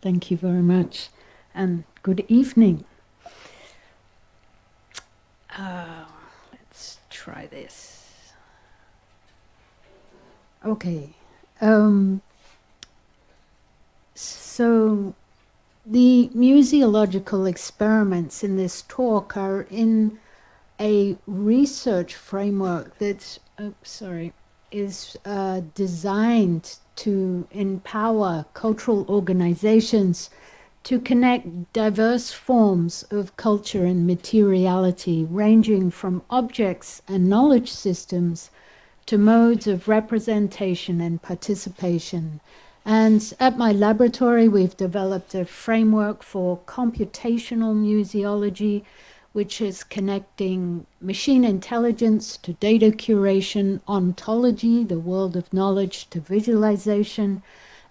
Thank you very much, and good evening. Let's try this. Okay. So the museological experiments in this talk are in a research framework that's, is designed to empower cultural organizations to connect diverse forms of culture and materiality, ranging from objects and knowledge systems to modes of representation and participation. And at my laboratory, we've developed a framework for computational museology, which is connecting machine intelligence to data curation, ontology, the world of knowledge, to visualization,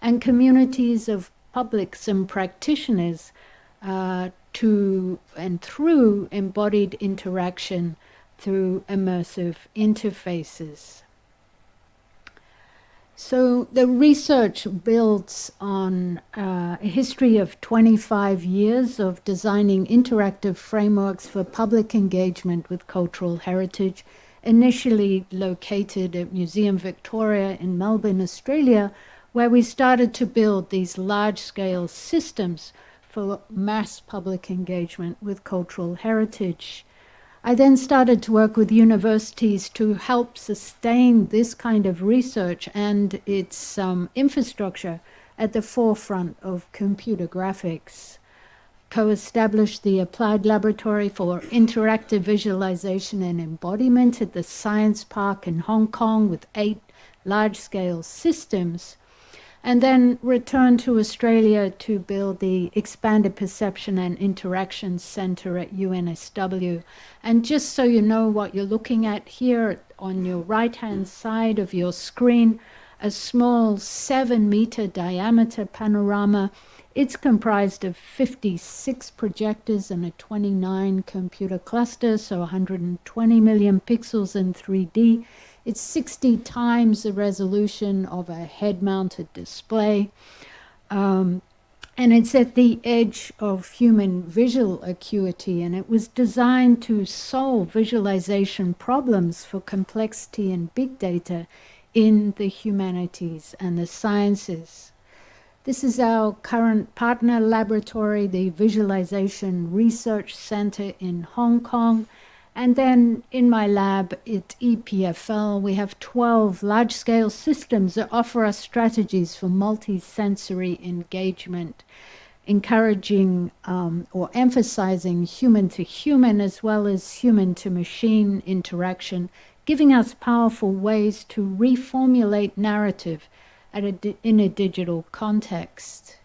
and communities of publics and practitioners to and through embodied interaction through immersive interfaces. So the research builds on a history of 25 years of designing interactive frameworks for public engagement with cultural heritage, initially located at Museum Victoria in Melbourne, Australia, where we started to build these large-scale systems for mass public engagement with cultural heritage. I then started to work with universities to help sustain this kind of research and its infrastructure at the forefront of computer graphics. Co-established the Applied Laboratory for Interactive Visualization and Embodiment at the Science Park in Hong Kong with 8 large-scale systems, and then returned to Australia to build the Expanded Perception and Interaction Centre at UNSW. And just so you know what you're looking at here on your right-hand side of your screen, a small 7-meter diameter panorama. It's comprised of 56 projectors and a 29 computer cluster, so 120 million pixels in 3D. It's 60 times the resolution of a head-mounted display. And it's at the edge of human visual acuity, and it was designed to solve visualization problems for complexity and big data in the humanities and the sciences. This is our current partner laboratory, the Visualization Research Center in Hong Kong. And then in my lab at EPFL, we have 12 large-scale systems that offer us strategies for multi-sensory engagement, encouraging or emphasizing human-to-human as well as human-to-machine interaction, giving us powerful ways to reformulate narrative in a digital context.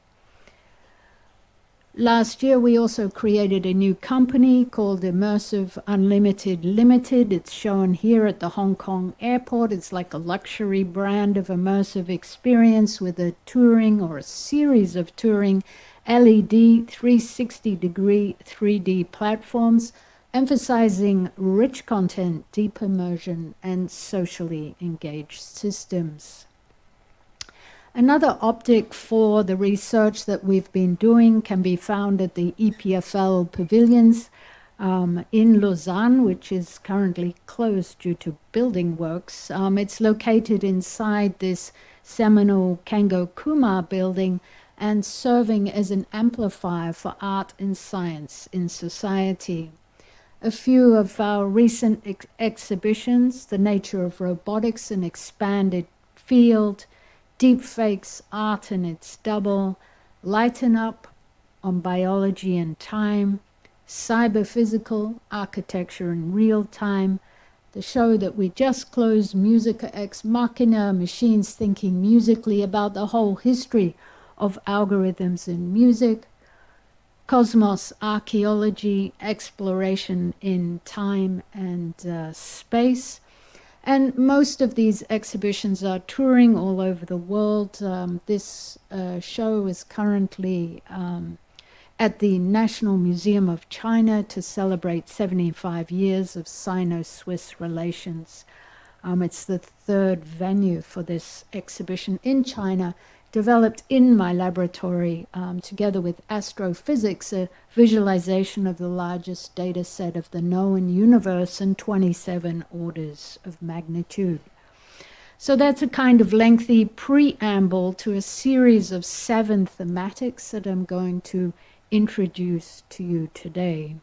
Last year, we also created a new company called Immersive Unlimited Limited. It's shown here at the Hong Kong airport. It's like a luxury brand of immersive experience with a touring or a series of touring LED 360-degree 3D platforms, emphasizing rich content, deep immersion, and socially engaged systems. Another optic for the research that we've been doing can be found at the EPFL pavilions in Lausanne, which is currently closed due to building works. It's located inside this seminal Kengo Kumar building and serving as an amplifier for art and science in society. A few of our recent exhibitions, The Nature of Robotics, An Expanded Field, Deepfakes, Art and Its Double, Lighten Up on Biology and Time, Cyber-Physical, Architecture in Real Time, the show that we just closed, Musica Ex Machina, Machines Thinking Musically, about the whole history of algorithms in music, Cosmos Archaeology, Exploration in Time and Space. And most of these exhibitions are touring all over the world. This show is currently at the National Museum of China to celebrate 75 years of Sino-Swiss relations. It's the third venue for this exhibition in China, developed in my laboratory, together with astrophysics, a visualization of the largest data set of the known universe in 27 orders of magnitude. So that's a kind of lengthy preamble to a series of 7 thematics that I'm going to introduce to you today.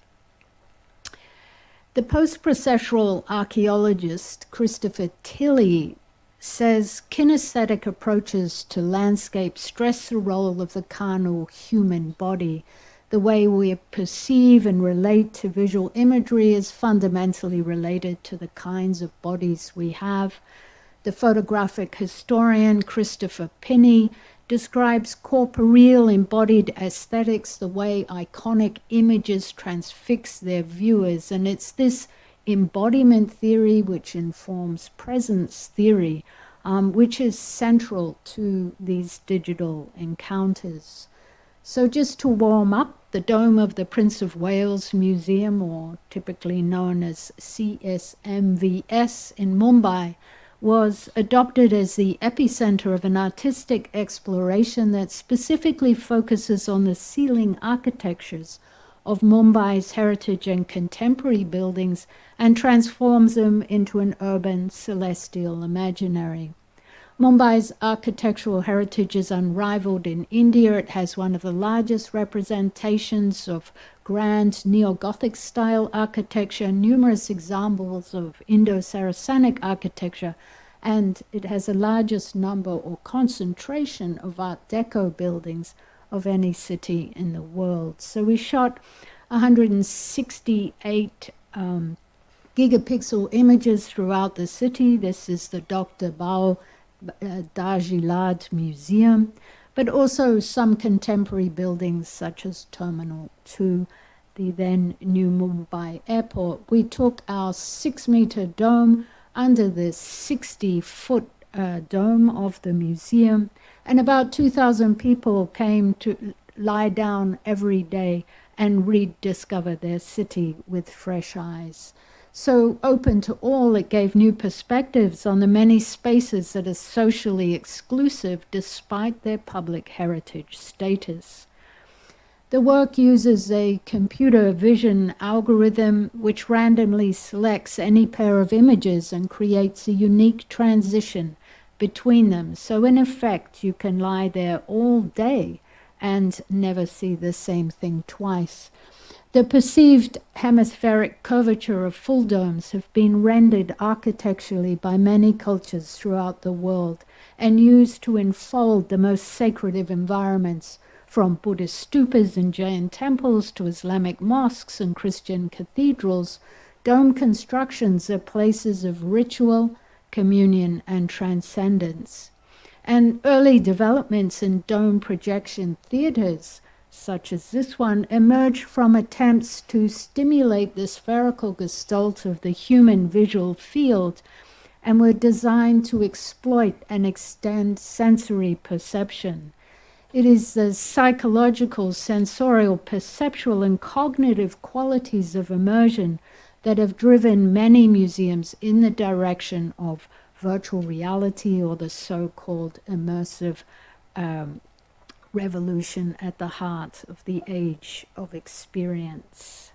The post-processual archaeologist Christopher Tilley says kinesthetic approaches to landscape stress the role of the carnal human body. The way we perceive and relate to visual imagery is fundamentally related to the kinds of bodies we have. The photographic historian Christopher Pinney describes corporeal embodied aesthetics, the way iconic images transfix their viewers, and it's this embodiment theory which informs presence theory, which is central to these digital encounters. So just to warm up, the dome of the Prince of Wales Museum, or typically known as CSMVS in Mumbai, was adopted as the epicenter of an artistic exploration that specifically focuses on the ceiling architectures of Mumbai's heritage and contemporary buildings and transforms them into an urban celestial imaginary. Mumbai's architectural heritage is unrivaled in India. It has one of the largest representations of grand neo-Gothic style architecture, numerous examples of Indo-Saracenic architecture, and it has the largest number or concentration of Art Deco buildings of any city in the world. So we shot 168 gigapixel images throughout the city. This is the Dr. Bao Dajilad Museum, but also some contemporary buildings such as Terminal 2, the then New Mumbai Airport. We took our 6-meter dome under the 60-foot dome of the museum, and about 2,000 people came to lie down every day and rediscover their city with fresh eyes. So open to all, it gave new perspectives on the many spaces that are socially exclusive despite their public heritage status. The work uses a computer vision algorithm which randomly selects any pair of images and creates a unique transition between them. So in effect, you can lie there all day and never see the same thing twice. The perceived hemispheric curvature of full domes have been rendered architecturally by many cultures throughout the world and used to enfold the most sacred of environments, from Buddhist stupas and Jain temples to Islamic mosques and Christian cathedrals. Dome constructions are places of ritual, communion, and transcendence. And early developments in dome projection theaters, such as this one, emerged from attempts to stimulate the spherical gestalt of the human visual field and were designed to exploit and extend sensory perception. It is the psychological, sensorial, perceptual, and cognitive qualities of immersion that have driven many museums in the direction of virtual reality, or the so-called immersive revolution at the heart of the age of experience.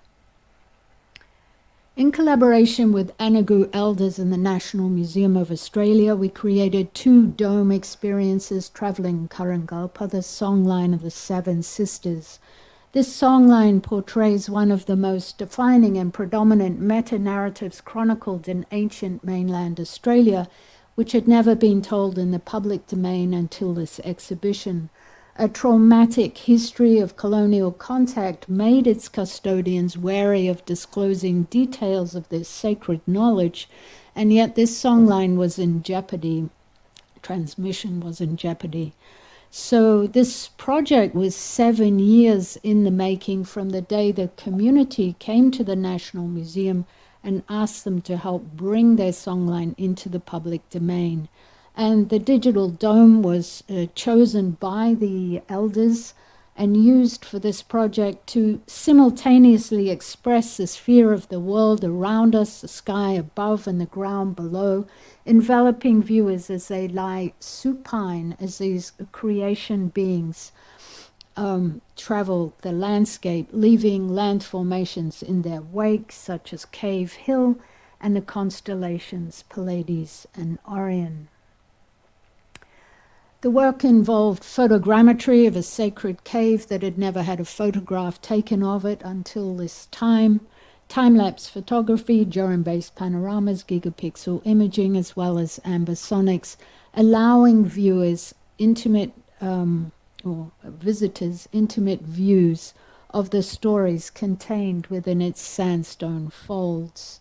In collaboration with Anagu elders in the National Museum of Australia, we created 2 dome experiences, Travelling Karangalpa, the songline of the 7 Sisters. This songline portrays one of the most defining and predominant meta-narratives chronicled in ancient mainland Australia, which had never been told in the public domain until this exhibition. A traumatic history of colonial contact made its custodians wary of disclosing details of their sacred knowledge, and yet this songline was in jeopardy. Transmission was in jeopardy. So this project was 7 years in the making, from the day the community came to the National Museum and asked them to help bring their songline into the public domain. And the digital dome was chosen by the elders and used for this project to simultaneously express the sphere of the world around us, the sky above and the ground below, enveloping viewers as they lie supine as these creation beings travel the landscape, leaving land formations in their wake, such as Cave Hill and the constellations Pleiades and Orion. The work involved photogrammetry of a sacred cave that had never had a photograph taken of it until this time, time-lapse photography, germ-based panoramas, gigapixel imaging, as well as ambisonics, allowing viewers intimate or visitors intimate views of the stories contained within its sandstone folds.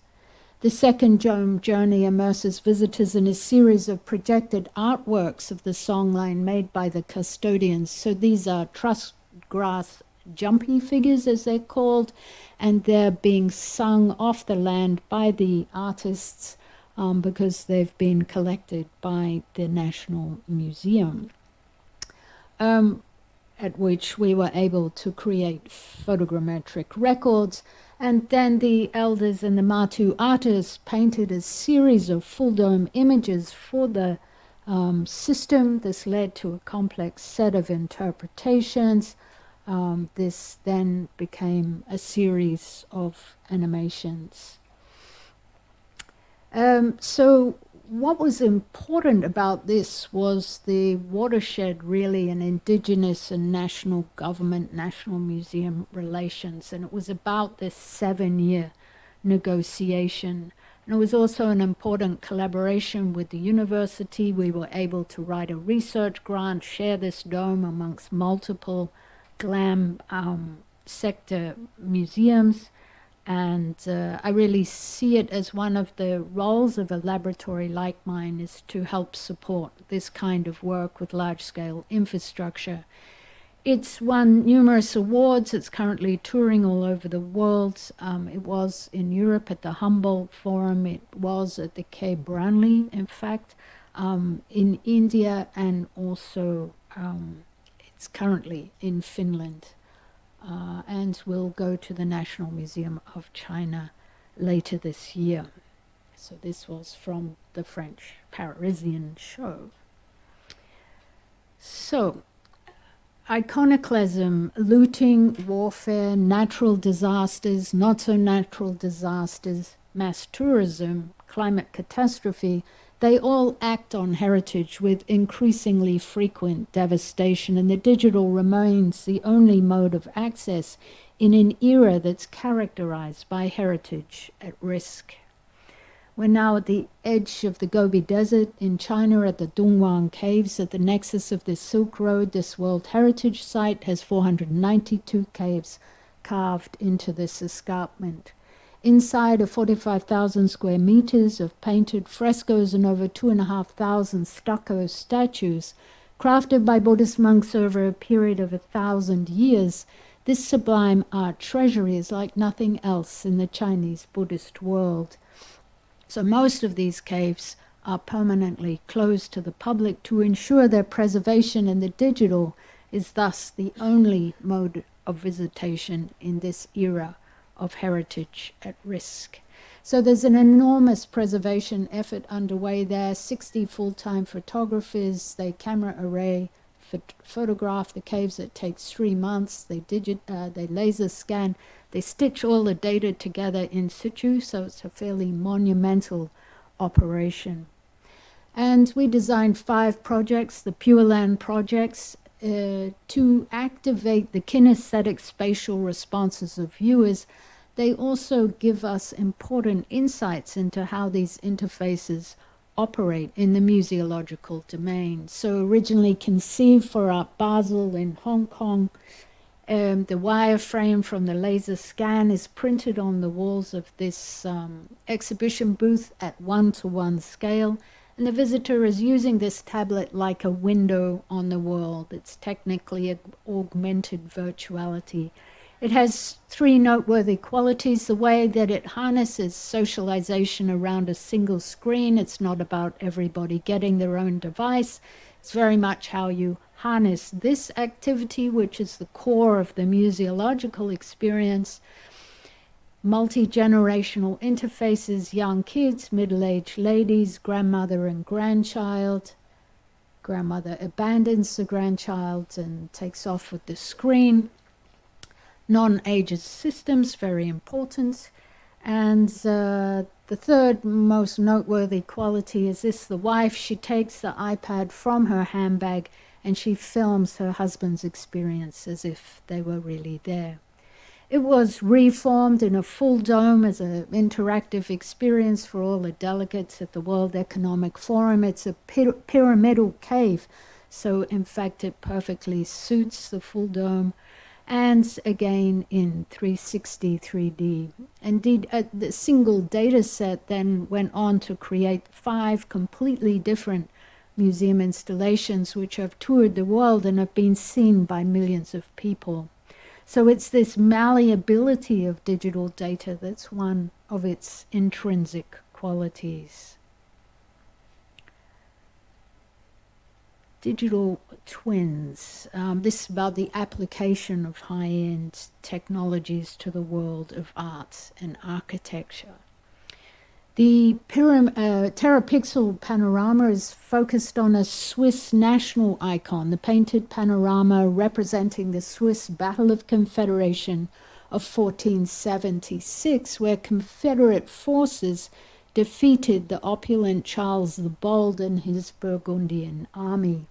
The second journey immerses visitors in a series of projected artworks of the songline made by the custodians. So these are truss grass jumpy figures, as they're called, and they're being sung off the land by the artists because they've been collected by the National Museum, at which we were able to create photogrammetric records. And then the elders and the Matu artists painted a series of full-dome images for the system. This led to a complex set of interpretations. This then became a series of animations. So what was important about this was the watershed, really, in indigenous and national government, national museum relations. And it was about this 7-year negotiation. And it was also an important collaboration with the university. We were able to write a research grant, share this dome amongst multiple GLAM sector museums. And I really see it as one of the roles of a laboratory like mine is to help support this kind of work with large-scale infrastructure. It's won numerous awards. It's currently touring all over the world. It was in Europe at the Humboldt Forum. It was at the K. Brownlee, in fact, in India, and also it's currently in Finland. And will go to the National Museum of China later this year. So this was from the French Parisian show. So, iconoclasm, looting, warfare, natural disasters, not so natural disasters, mass tourism, climate catastrophe, they all act on heritage with increasingly frequent devastation, and the digital remains the only mode of access in an era that's characterized by heritage at risk. We're now at the edge of the Gobi Desert in China at the Dongguan Caves at the nexus of the Silk Road. This World Heritage Site has 492 caves carved into this escarpment. Inside are 45,000 square meters of painted frescoes and over 2,500 stucco statues, crafted by Buddhist monks over a period of 1,000 years. This sublime art treasury is like nothing else in the Chinese Buddhist world. So most of these caves are permanently closed to the public to ensure their preservation, and the digital is thus the only mode of visitation in this era of heritage at risk. So there's an enormous preservation effort underway there. 60 full-time photographers, they camera array, photograph the caves. It takes 3 months. They laser scan, they stitch all the data together in situ, so it's a fairly monumental operation. And we designed 5 projects, the Pure Land projects, to activate the kinesthetic spatial responses of viewers. They also give us important insights into how these interfaces operate in the museological domain. So originally conceived for Art Basel in Hong Kong, the wireframe from the laser scan is printed on the walls of this exhibition booth at 1-to-1 scale, and the visitor is using this tablet like a window on the world. It's technically augmented virtuality. It has 3 noteworthy qualities: the way that it harnesses socialization around a single screen. It's not about everybody getting their own device. It's very much how you harness this activity, which is the core of the museological experience. Multi-generational interfaces, young kids, middle-aged ladies, grandmother and grandchild. Grandmother abandons the grandchild and takes off with the screen. Non-ageist systems, very important. And the third most noteworthy quality is this: the wife, she takes the iPad from her handbag and she films her husband's experience as if they were really there. It was reformed in a full dome as an interactive experience for all the delegates at the World Economic Forum. It's a pyramidal cave, so in fact it perfectly suits the full dome. And again in 360 3D. Indeed, the single data set then went on to create 5 completely different museum installations which have toured the world and have been seen by millions of people. So it's this malleability of digital data that's one of its intrinsic qualities. Digital twins. This is about the application of high-end technologies to the world of art and architecture. The terapixel panorama is focused on a Swiss national icon, the painted panorama representing the Swiss Battle of Confederation of 1476, where Confederate forces defeated the opulent Charles the Bold and his Burgundian army.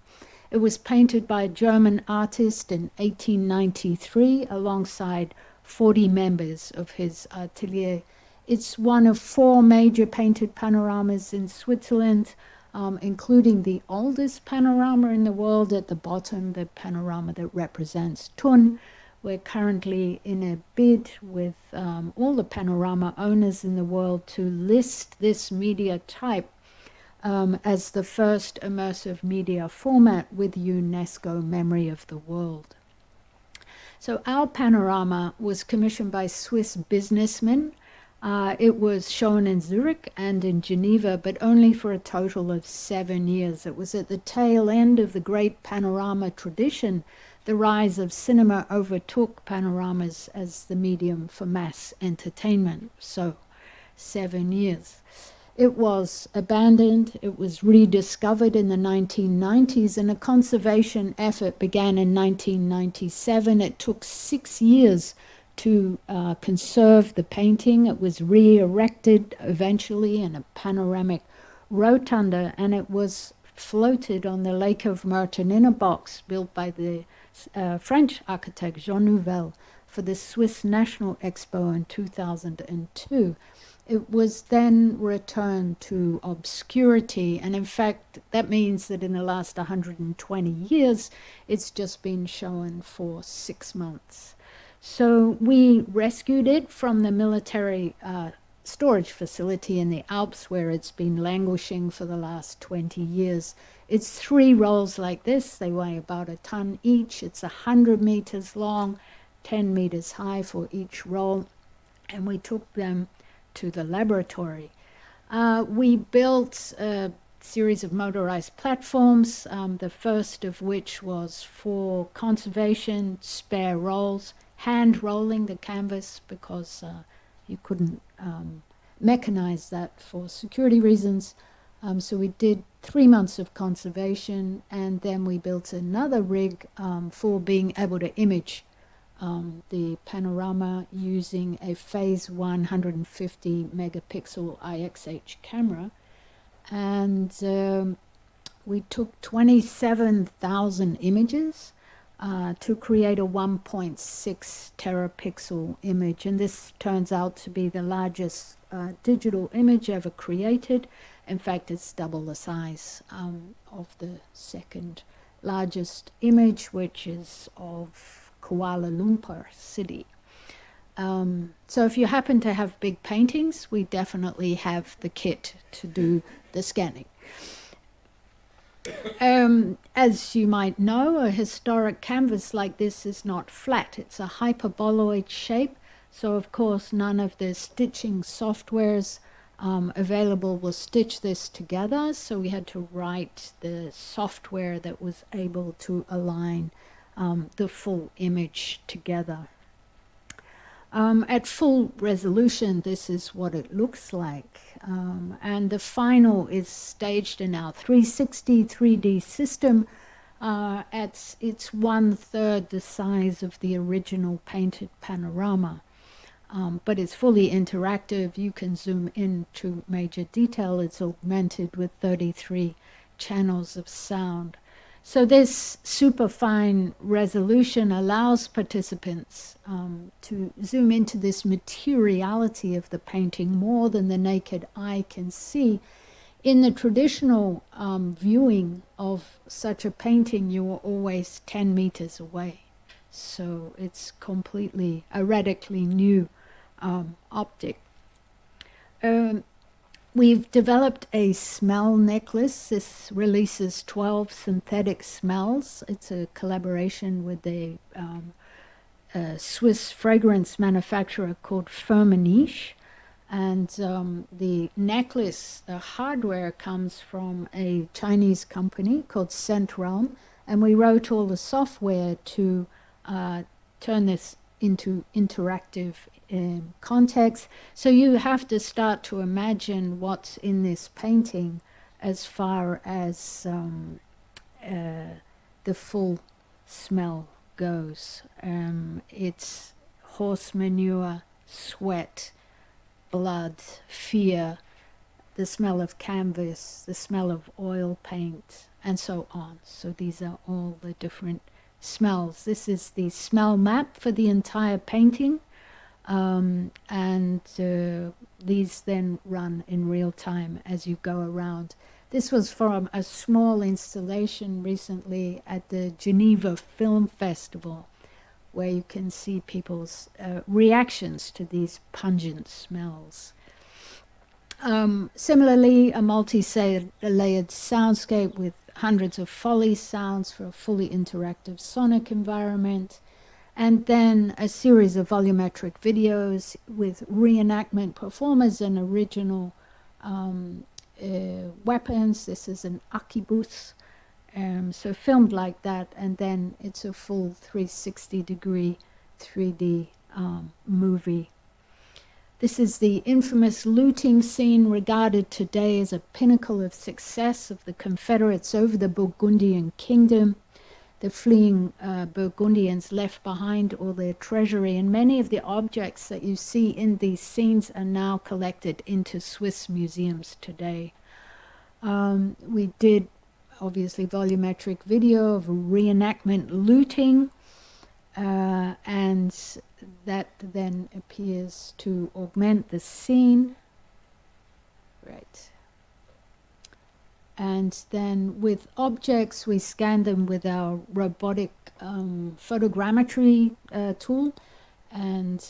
It was painted by a German artist in 1893 alongside 40 members of his atelier. It's one of 4 major painted panoramas in Switzerland, including the oldest panorama in the world at the bottom, the panorama that represents Thun. We're currently in a bid with all the panorama owners in the world to list this media type as the first immersive media format with UNESCO Memory of the World. So our panorama was commissioned by Swiss businessmen. It was shown in Zurich and in Geneva, but only for a total of 7 years. It was at the tail end of the great panorama tradition. The rise of cinema overtook panoramas as the medium for mass entertainment. So, 7 years. It was abandoned. It was rediscovered in the 1990s, and a conservation effort began in 1997. It took 6 years to conserve the painting. It was re-erected eventually in a panoramic rotunda, and it was floated on the Lake of Merton in a box built by the French architect Jean Nouvel for the Swiss National Expo in 2002. It was then returned to obscurity, and in fact that means that in the last 120 years it's just been shown for 6 months. So we rescued it from the military storage facility in the Alps, where it's been languishing for the last 20 years. It's 3 rolls like this. They weigh about a ton each. It's 100 meters long, 10 meters high for each roll, and we took them to the laboratory. We built a series of motorized platforms, the first of which was for conservation, spare rolls, hand rolling the canvas because you couldn't mechanize that for security reasons. So we did 3 months of conservation, and then we built another rig for being able to image the panorama using a phase 150 megapixel IXH camera. And we took 27,000 images to create a 1.6 terapixel image, and this turns out to be the largest digital image ever created. In fact, it's double the size of the second largest image, which is of Kuala Lumpur city. So if you happen to have big paintings, we definitely have the kit to do the scanning. As you might know, a historic canvas like this is not flat. It's a hyperboloid shape. So, of course, none of the stitching softwares available will stitch this together. So we had to write the software that was able to align the full image together. At full resolution, this is what it looks like. And the final is staged in our 360 3D system. It's 1/3 the size of the original painted panorama. But it's fully interactive. You can zoom into major detail. It's augmented with 33 channels of sound. So this superfine resolution allows participants to zoom into this materiality of the painting more than the naked eye can see. In the traditional viewing of such a painting, you are always 10 meters away. So it's completely a radically new optic. We've developed a smell necklace. This releases 12 synthetic smells. It's a collaboration with a Swiss fragrance manufacturer called Firmenich. And the necklace, the hardware, comes from a Chinese company called Cette, and we wrote all the software to turn this into interactive context. So you have to start to imagine what's in this painting as far as the full smell goes. It's horse manure, sweat, blood, fear, the smell of canvas, the smell of oil paint, and so on. So these are all the different smells. This is the smell map for the entire painting. These then run in real time as you go around. This was from a small installation recently at the Geneva Film Festival, where you can see people's reactions to these pungent smells. Similarly, a multi-layered soundscape with hundreds of Foley sounds for a fully interactive sonic environment. And then a series of volumetric videos with reenactment performers and original weapons. This is an arquebus, so filmed like that, and then it's a full 360-degree 3D movie. This is the infamous looting scene regarded today as a pinnacle of success of the Confederates over the Burgundian kingdom. The fleeing Burgundians left behind all their treasury, and many of the objects that you see in these scenes are now collected into Swiss museums today. We did, obviously, volumetric video of reenactment looting, and that then appears to augment the scene. Right. And then with objects, we scan them with our robotic photogrammetry tool, and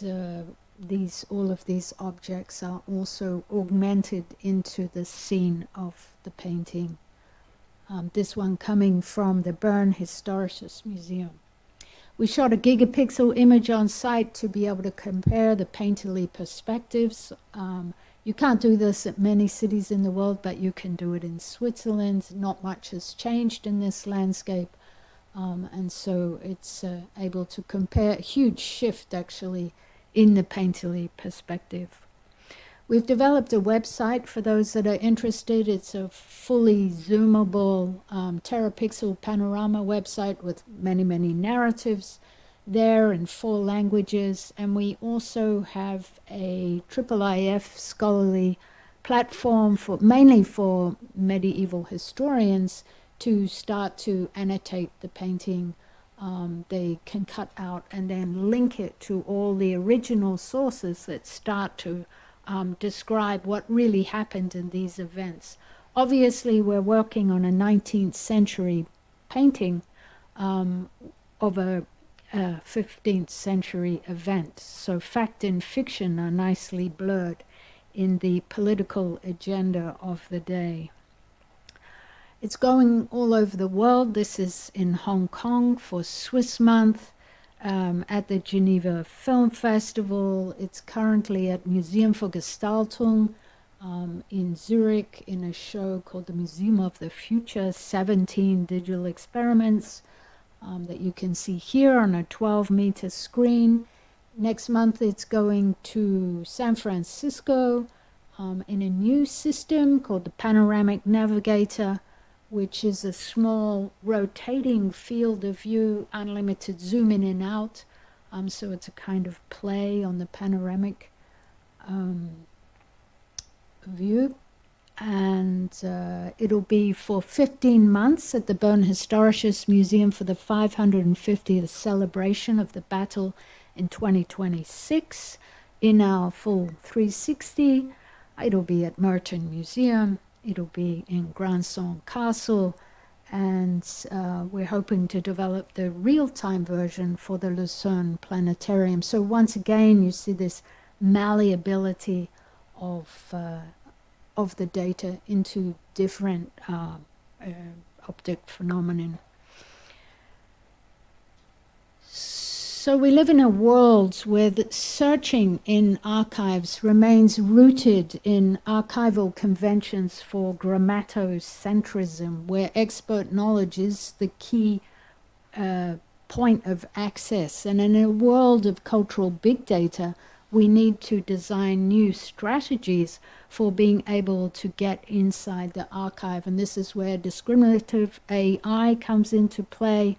all of these objects are also augmented into the scene of the painting. This one coming from the Bern Historisches Museum. We shot a gigapixel image on site to be able to compare the painterly perspectives. You can't do this at many cities in the world, but you can do it in Switzerland. Not much has changed in this landscape. And so it's able to compare a huge shift, actually, in the painterly perspective. We've developed a website for those that are interested. It's a fully zoomable terapixel panorama website with many, many narratives there in 4 languages. And we also have a IIIF scholarly platform mainly for medieval historians to start to annotate the painting. They can cut out and then link it to all the original sources that start to describe what really happened in these events. Obviously, we're working on a 19th century painting of a 15th century event. So fact and fiction are nicely blurred in the political agenda of the day. It's going all over the world. This is in Hong Kong for Swiss Month. At the Geneva Film Festival. It's currently at Museum for Gestaltung, in Zurich in a show called the Museum of the Future, 17 digital experiments that you can see here on a 12-meter screen. Next month it's going to San Francisco in a new system called the Panoramic Navigator, which is a small rotating field of view, unlimited zoom in and out. So it's a kind of play on the panoramic view. And it'll be for 15 months at the Bern Historisches Museum for the 550th celebration of the battle in 2026 in our full 360. It'll be at Merton Museum, it'll be in Grandson Castle, and we're hoping to develop the real-time version for the Lucerne Planetarium. So once again, you see this malleability of the data into different optic phenomenon. So we live in a world where the searching in archives remains rooted in archival conventions for grammatocentrism, where expert knowledge is the key point of access. And in a world of cultural big data, we need to design new strategies for being able to get inside the archive. And this is where discriminative AI comes into play,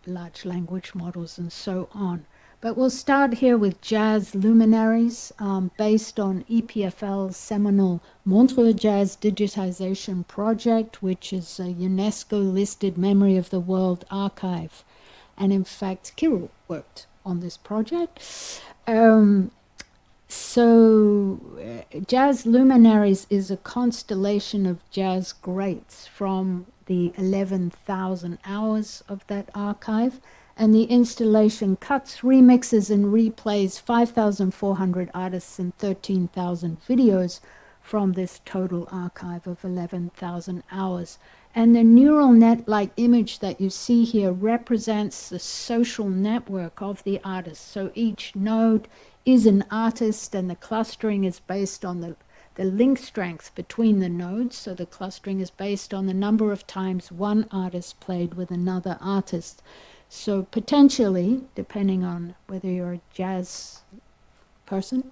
large language models and so on. But we'll start here with jazz luminaries based on EPFL's seminal Montreux Jazz Digitization Project, which is a UNESCO-listed Memory of the World archive. And in fact, Kirill worked on this project. Jazz Luminaries is a constellation of jazz greats from the 11,000 hours of that archive, and the installation cuts, remixes, and replays 5,400 artists and 13,000 videos from this total archive of 11,000 hours. And the neural net-like image that you see here represents the social network of the artist. So each node is an artist, and the clustering is based on the link strength between the nodes. So the clustering is based on the number of times one artist played with another artist. So potentially, depending on whether you're a jazz person,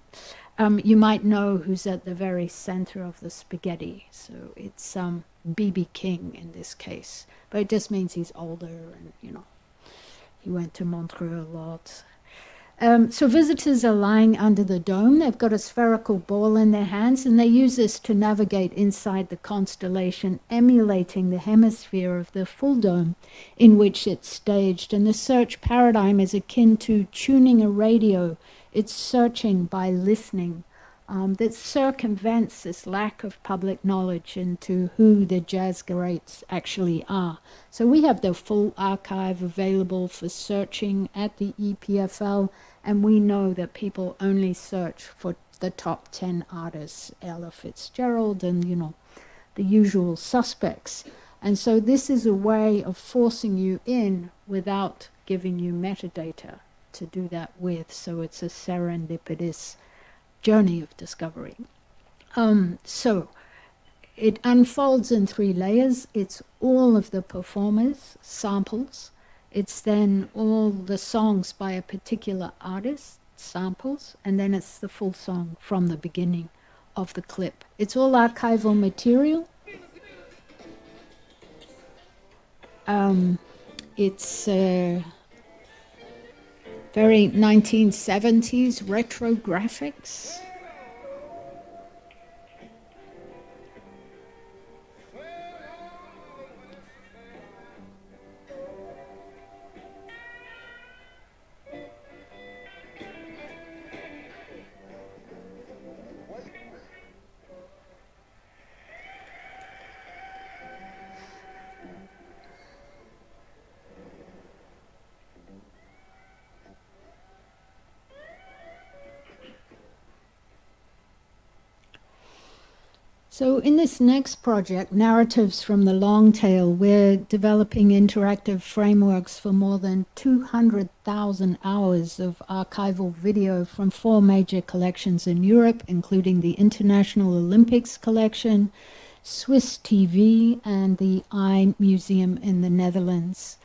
you might know who's at the very center of the spaghetti. So it's B.B. King in this case. But it just means he's older and, he went to Montreux a lot. So visitors are lying under the dome. They've got a spherical ball in their hands, and they use this to navigate inside the constellation, emulating the hemisphere of the full dome in which it's staged. And the search paradigm is akin to tuning a radio. It's searching by listening. That circumvents this lack of public knowledge into who the jazz greats actually are. So we have the full archive available for searching at the EPFL, and we know that people only search for the top 10 artists, Ella Fitzgerald and, the usual suspects. And so this is a way of forcing you in without giving you metadata to do that with. So it's a serendipitous journey of discovery. So it unfolds in 3 layers. It's all of the performers' samples. It's then all the songs by a particular artist, samples, and then it's the full song from the beginning of the clip. It's all archival material. It's very 1970s retro graphics. So in this next project, Narratives from the Long Tail, we're developing interactive frameworks for more than 200,000 hours of archival video from 4 major collections in Europe, including the International Olympics Collection, Swiss TV, and the Eye Museum in the Netherlands.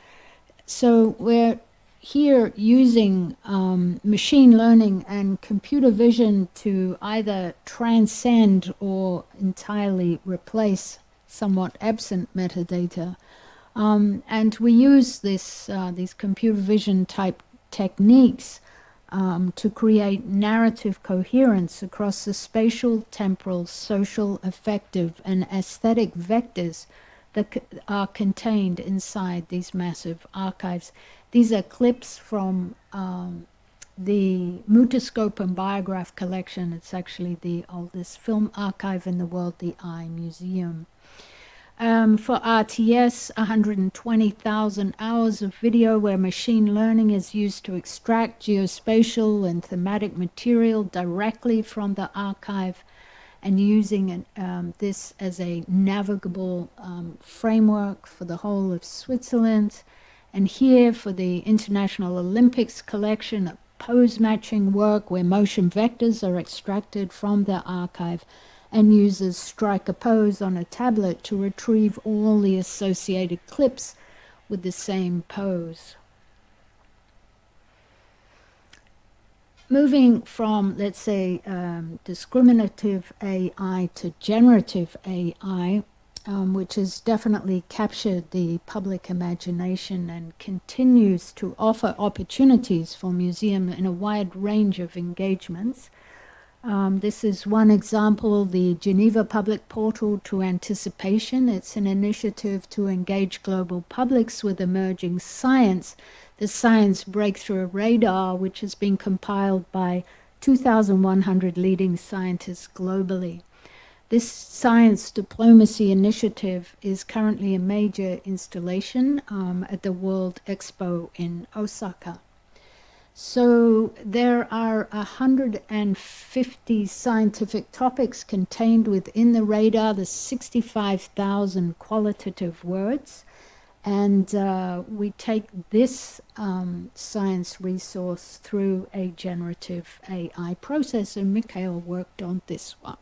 So we're here using machine learning and computer vision to either transcend or entirely replace somewhat absent metadata. And we use these computer vision type techniques to create narrative coherence across the spatial, temporal, social, affective, and aesthetic vectors that are contained inside these massive archives. These are clips from the Mutoscope and Biograph collection. It's actually the oldest film archive in the world, the Eye Museum. For RTS, 120,000 hours of video where machine learning is used to extract geospatial and thematic material directly from the archive, and using this as a navigable framework for the whole of Switzerland. And here for the International Olympics collection, a pose matching work where motion vectors are extracted from the archive, and users strike a pose on a tablet to retrieve all the associated clips with the same pose. Moving from, let's say, discriminative AI to generative AI, which has definitely captured the public imagination and continues to offer opportunities for museum in a wide range of engagements. This is one example, the Geneva Public Portal to Anticipation. It's an initiative to engage global publics with emerging science, the Science Breakthrough Radar, which has been compiled by 2,100 leading scientists globally. This science diplomacy initiative is currently a major installation at the World Expo in Osaka. So there are 150 scientific topics contained within the radar, the 65,000 qualitative words. And we take this science resource through a generative AI process, and Mikhail worked on this one.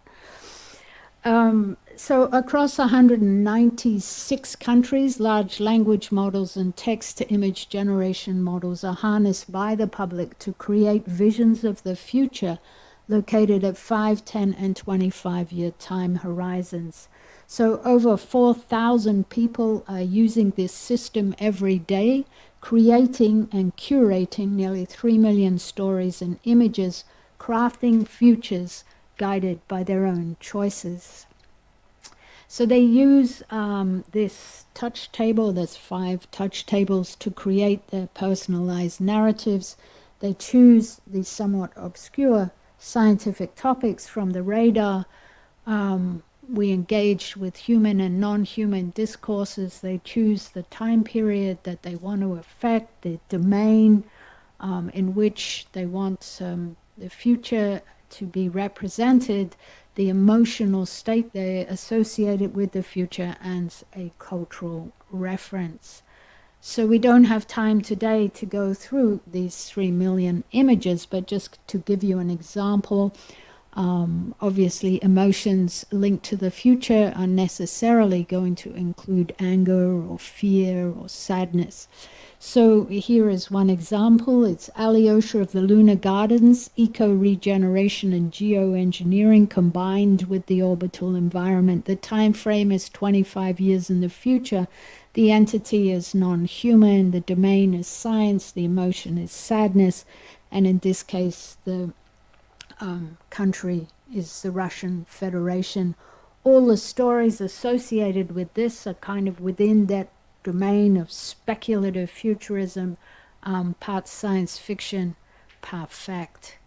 So across 196 countries, large language models and text-to-image generation models are harnessed by the public to create visions of the future located at 5, 10, and 25-year time horizons. So over 4,000 people are using this system every day, creating and curating nearly 3 million stories and images, crafting futures guided by their own choices. So they use this touch table, there's 5 touch tables to create their personalized narratives. They choose these somewhat obscure scientific topics from the radar. We engage with human and non-human discourses. They choose the time period that they want to affect, the domain in which they want the future to be represented, the emotional state they associated with the future, and a cultural reference. So we don't have time today to go through these 3 million images, but just to give you an example, obviously emotions linked to the future are necessarily going to include anger or fear or sadness. So here is one example. It's Alyosha of the Lunar Gardens, eco-regeneration and geoengineering combined with the orbital environment. The time frame is 25 years in the future. The entity is non-human, the domain is science, the emotion is sadness, and in this case the country is the Russian Federation. All the stories associated with this are kind of within that domain of speculative futurism, part science fiction, part fact.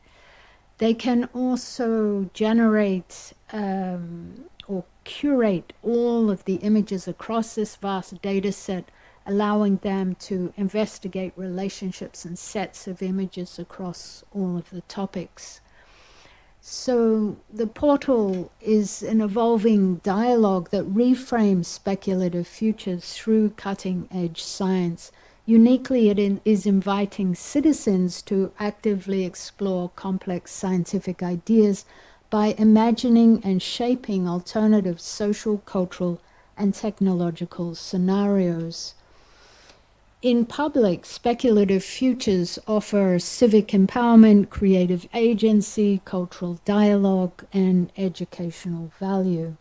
They can also generate or curate all of the images across this vast data set, allowing them to investigate relationships and sets of images across all of the topics. So the portal is an evolving dialogue that reframes speculative futures through cutting-edge science. Uniquely, is inviting citizens to actively explore complex scientific ideas by imagining and shaping alternative social, cultural, and technological scenarios. In public, speculative futures offer civic empowerment, creative agency, cultural dialogue, and educational value.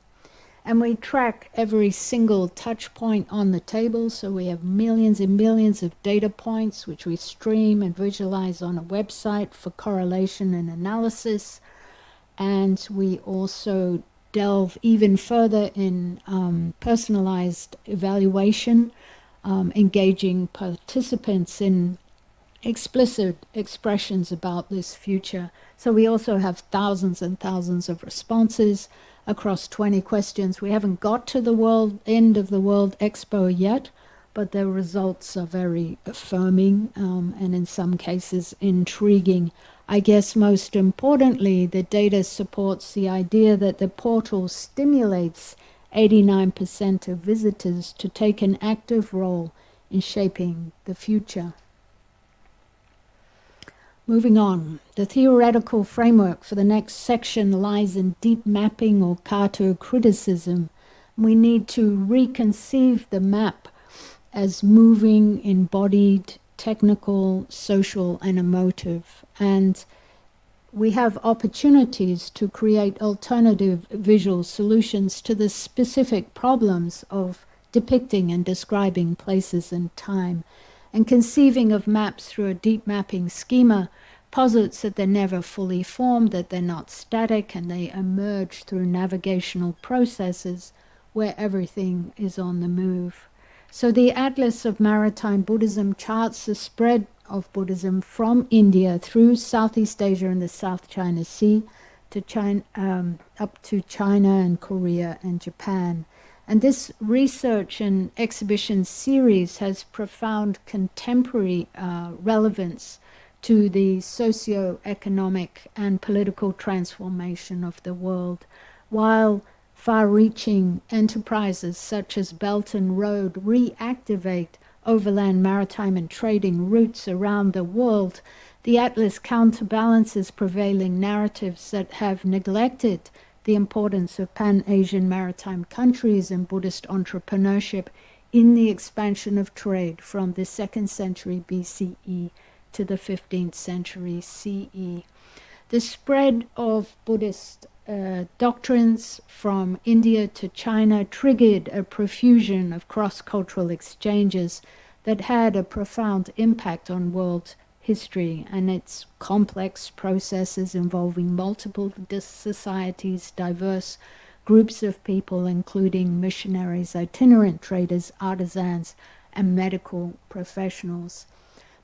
And we track every single touch point on the table, so we have millions and millions of data points which we stream and visualize on a website for correlation and analysis. And we also delve even further in personalized evaluation, engaging participants in explicit expressions about this future. So we also have thousands and thousands of responses across 20 questions. We haven't got to the end of the World Expo yet, but the results are very affirming and in some cases intriguing. I guess most importantly, the data supports the idea that the portal stimulates 89% of visitors to take an active role in shaping the future. Moving on, the theoretical framework for the next section lies in deep mapping or Carter criticism. We need to reconceive the map as moving, embodied, technical, social, and emotive. And we have opportunities to create alternative visual solutions to the specific problems of depicting and describing places and time. And conceiving of maps through a deep mapping schema posits that they're never fully formed, that they're not static, and they emerge through navigational processes where everything is on the move. So the Atlas of Maritime Buddhism charts the spread of Buddhism from India through Southeast Asia and the South China Sea to China, up to China and Korea and Japan. And this research and exhibition series has profound contemporary relevance to the socio-economic and political transformation of the world, while far-reaching enterprises such as Belt and Road reactivate overland maritime and trading routes around the world. The Atlas counterbalances prevailing narratives that have neglected the importance of Pan-Asian maritime countries and Buddhist entrepreneurship in the expansion of trade from the 2nd century BCE to the 15th century CE. The spread of Buddhist doctrines from India to China triggered a profusion of cross-cultural exchanges that had a profound impact on world history and its complex processes involving multiple societies, diverse groups of people, including missionaries, itinerant traders, artisans, and medical professionals.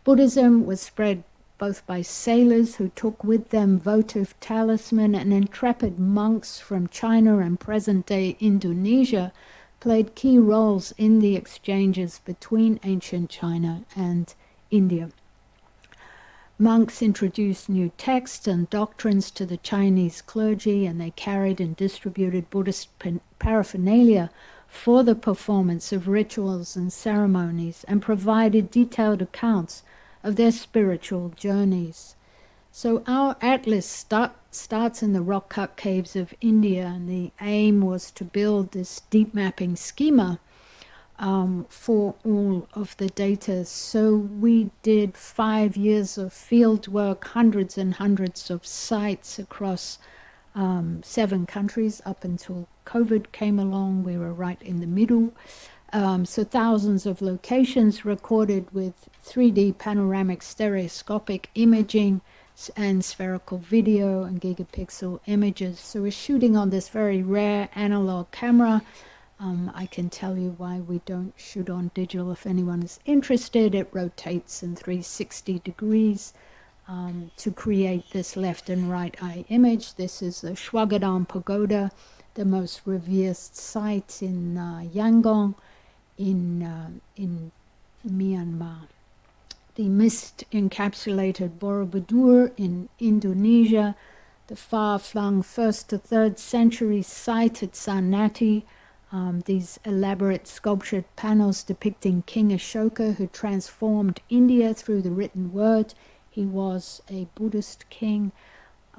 Buddhism was spread both by sailors who took with them votive talisman, and intrepid monks from China and present-day Indonesia played key roles in the exchanges between ancient China and India. Monks introduced new texts and doctrines to the Chinese clergy, and they carried and distributed Buddhist paraphernalia for the performance of rituals and ceremonies, and provided detailed accounts of their spiritual journeys. So our atlas starts in the rock-cut caves of India, and the aim was to build this deep mapping schema for all of the data. So we did 5 years of field work, hundreds and hundreds of sites across 7 countries up until COVID came along. We were right in the middle. So thousands of locations recorded with 3D panoramic stereoscopic imaging and spherical video and gigapixel images. So we're shooting on this very rare analog camera. I can tell you why we don't shoot on digital if anyone is interested. It rotates in 360 degrees to create this left and right eye image. This is the Shwagadam Pagoda, the most revered site in Yangon in Myanmar. The mist-encapsulated Borobudur in Indonesia, the far-flung 1st to 3rd century site at Sarnati. These elaborate sculptured panels depicting King Ashoka, who transformed India through the written word. He was a Buddhist king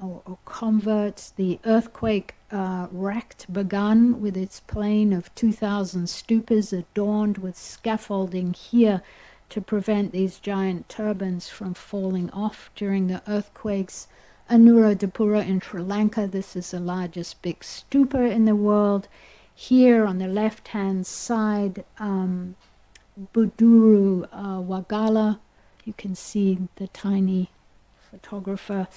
or convert. The earthquake wrecked Bagan with its plain of 2,000 stupas adorned with scaffolding here to prevent these giant turbans from falling off during the earthquakes. Anuradhapura in Sri Lanka, this is the largest big stupa in the world. Here on the left-hand side, Buduru Wagala, you can see the tiny photographer.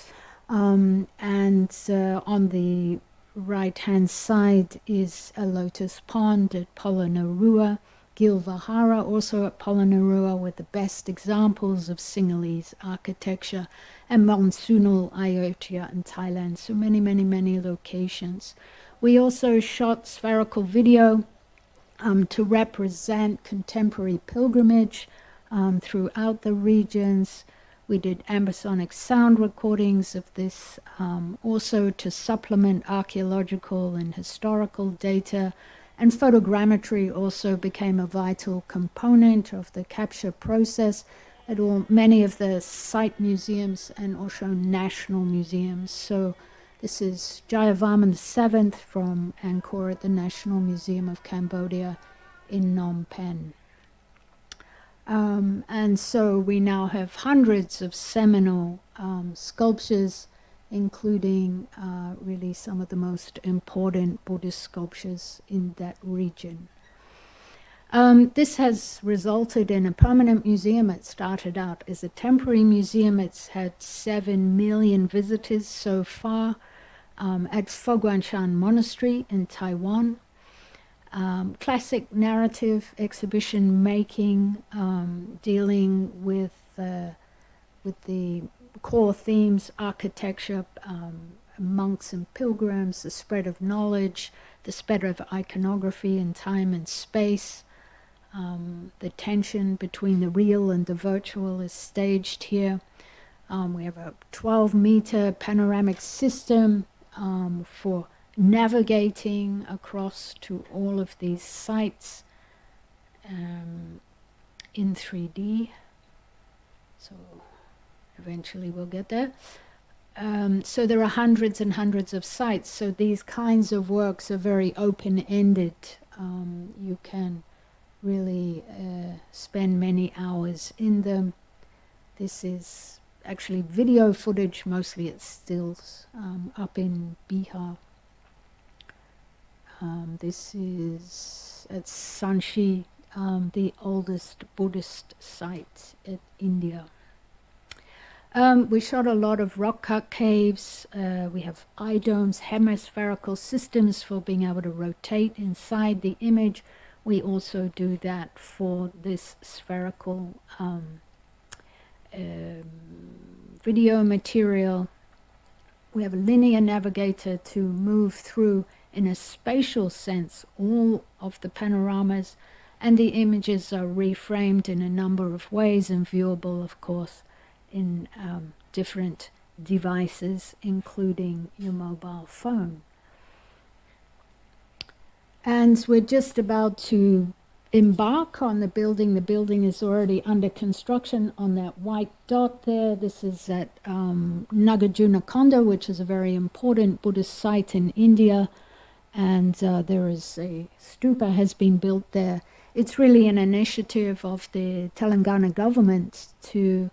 And on the right-hand side is a lotus pond at Polonnaruwa. Gilvahara, also at Polonnaruwa, with the best examples of Sinhalese architecture, and Monsoonal Ayodhya in Thailand. So many, many, many locations. We also shot spherical video to represent contemporary pilgrimage throughout the regions. We did ambisonic sound recordings of this, also to supplement archaeological and historical data. And photogrammetry also became a vital component of the capture process at many of the site museums and also national museums. So this is Jayavarman VII from Angkor at the National Museum of Cambodia in Phnom Penh. And so we now have hundreds of seminal sculptures, including really some of the most important Buddhist sculptures in that region. This has resulted in a permanent museum. It started out as a temporary museum. It's had 7 million visitors so far at Foguanshan Monastery in Taiwan. Classic narrative exhibition making, dealing with the core themes: architecture, monks and pilgrims, the spread of knowledge, the spread of iconography in time and space. The tension between the real and the virtual is staged here. We have a 12-meter panoramic system for navigating across to all of these sites in 3D. So eventually we'll get there. So there are hundreds and hundreds of sites. So these kinds of works are very open-ended. You can really spend many hours in them. This is actually video footage, mostly it's stills, up in Bihar. This is at Sanchi, the oldest Buddhist site in India. We shot a lot of rock-cut caves. We have eye domes, hemispherical systems for being able to rotate inside the image. We also do that for this spherical video material. We have a linear navigator to move through, in a spatial sense, all of the panoramas, and the images are reframed in a number of ways and viewable, of course, in different devices, including your mobile phone. And we're just about to embark on the building. The building is already under construction on that white dot there. This is at Nagarjunakonda, which is a very important Buddhist site in India. And there is a stupa has been built there. It's really an initiative of the Telangana government to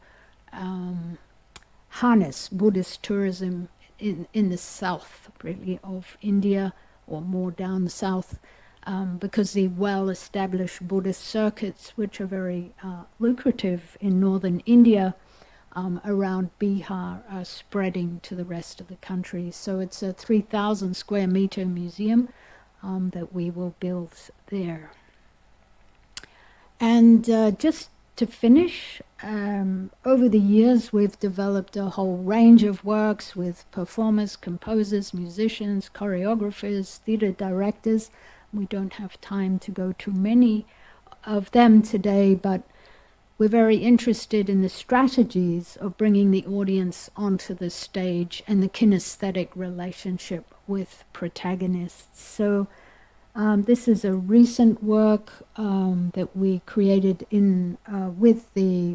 harness Buddhist tourism in the south, really, of India, or more down the south, because the well-established Buddhist circuits, which are very lucrative in northern India, around Bihar, are spreading to the rest of the country. So it's a 3,000 square meter museum that we will build there. And just to finish, over the years we've developed a whole range of works with performers, composers, musicians, choreographers, theater directors. We don't have time to go to many of them today, but we're very interested in the strategies of bringing the audience onto the stage and the kinesthetic relationship with protagonists. So this is a recent work that we created with the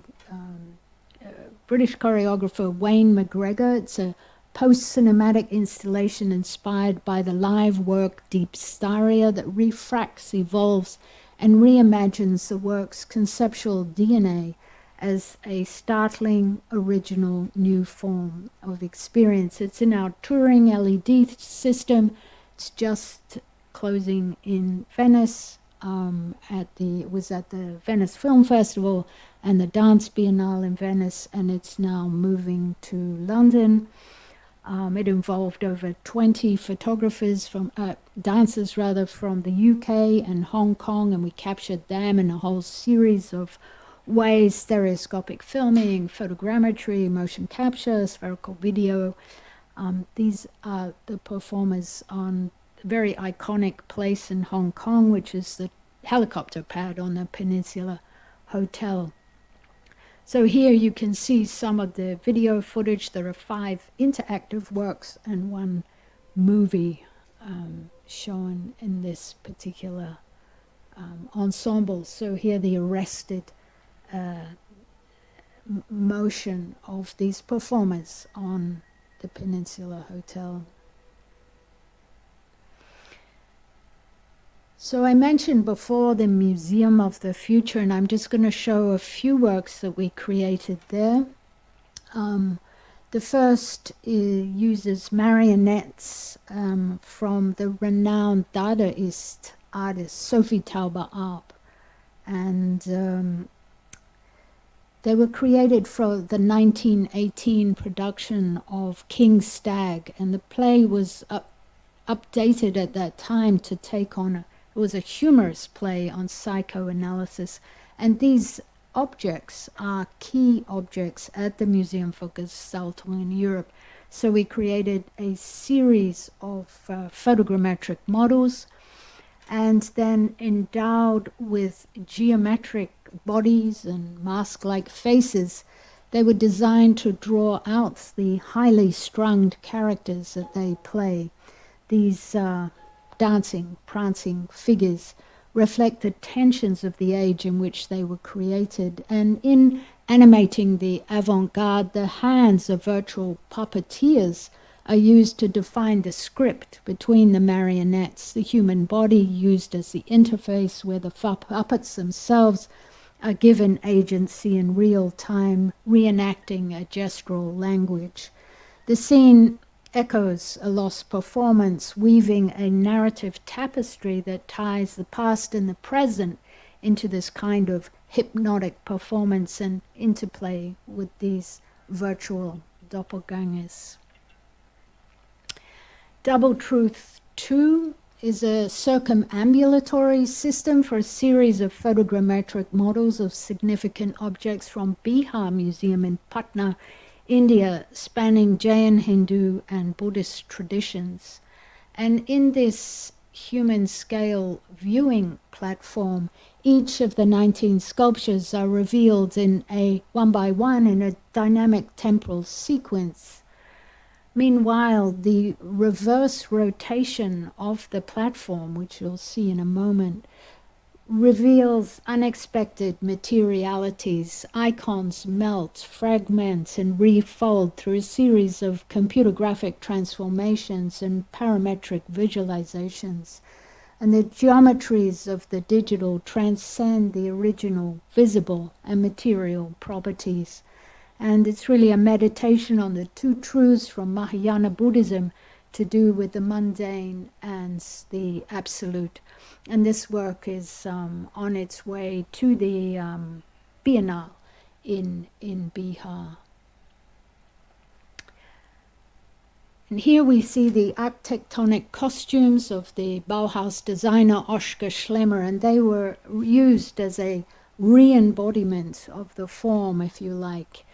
British choreographer Wayne McGregor. It's a post-cinematic installation inspired by the live work Deep Styria that refracts, evolves, and reimagines the work's conceptual DNA as a startling, original, new form of experience. It's in our touring LED system. It's just closing in Venice. It was at the Venice Film Festival and the Dance Biennale in Venice, and it's now moving to London. It involved over 20 photographers dancers from the UK and Hong Kong, and we captured them in a whole series of ways: stereoscopic filming, photogrammetry, motion capture, spherical video. These are the performers on a very iconic place in Hong Kong, which is the helicopter pad on the Peninsula Hotel. So here you can see some of the video footage. There are 5 interactive works and 1 movie shown in this particular ensemble. So here the arrested motion of these performers on the Peninsula Hotel. So I mentioned before the Museum of the Future, and I'm just going to show a few works that we created there. The first uses marionettes from the renowned Dadaist artist Sophie Taeuber-Arp, and they were created for the 1918 production of King Stag, and the play was updated at that time to take on it was a humorous play on psychoanalysis, and these objects are key objects at the Museum for Gestaltung in Europe. So we created a series of photogrammetric models, and then endowed with geometric bodies and mask-like faces, they were designed to draw out the highly strung characters that they play. These dancing, prancing figures reflect the tensions of the age in which they were created. And in animating the avant-garde, the hands of virtual puppeteers are used to define the script between the marionettes, the human body used as the interface where the puppets themselves are given agency in real time, reenacting a gestural language. The scene echoes a lost performance, weaving a narrative tapestry that ties the past and the present into this kind of hypnotic performance and interplay with these virtual doppelgangers. Double Truth 2 is a circumambulatory system for a series of photogrammetric models of significant objects from Bihar Museum in Patna, India, spanning Jain, Hindu, and Buddhist traditions. And in this human scale viewing platform, each of the 19 sculptures are revealed in a one by one in a dynamic temporal sequence. Meanwhile, the reverse rotation of the platform, which you'll see in a moment, reveals unexpected materialities. Icons melt, fragment, and refold through a series of computer graphic transformations and parametric visualizations. And the geometries of the digital transcend the original visible and material properties. And it's really a meditation on the 2 truths from Mahayana Buddhism to do with the mundane and the absolute. And this work is on its way to the Biennale in Bihar. And here we see the architectonic costumes of the Bauhaus designer Oskar Schlemmer, and they were used as a re-embodiment of the form, if you like.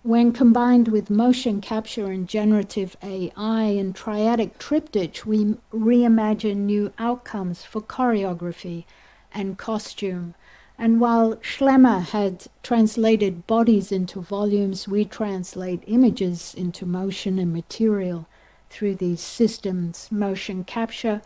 When combined with motion capture and generative AI and triadic triptych, we reimagine new outcomes for choreography and costume. And while Schlemmer had translated bodies into volumes, we translate images into motion and material through these systems. Motion capture,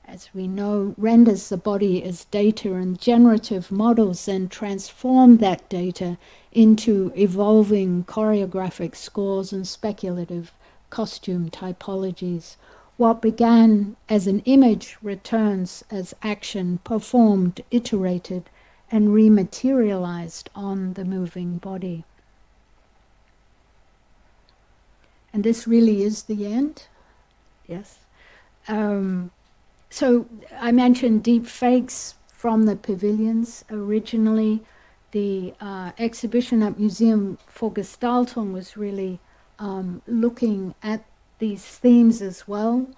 as we know, renders the body as data, and generative models then transform that data into evolving choreographic scores and speculative costume typologies. What began as an image returns as action, performed, iterated, and rematerialized on the moving body. And this really is the end. Yes. So I mentioned deep fakes from the pavilions. Originally, the exhibition at Museum for Gestaltung was really looking at these themes as well,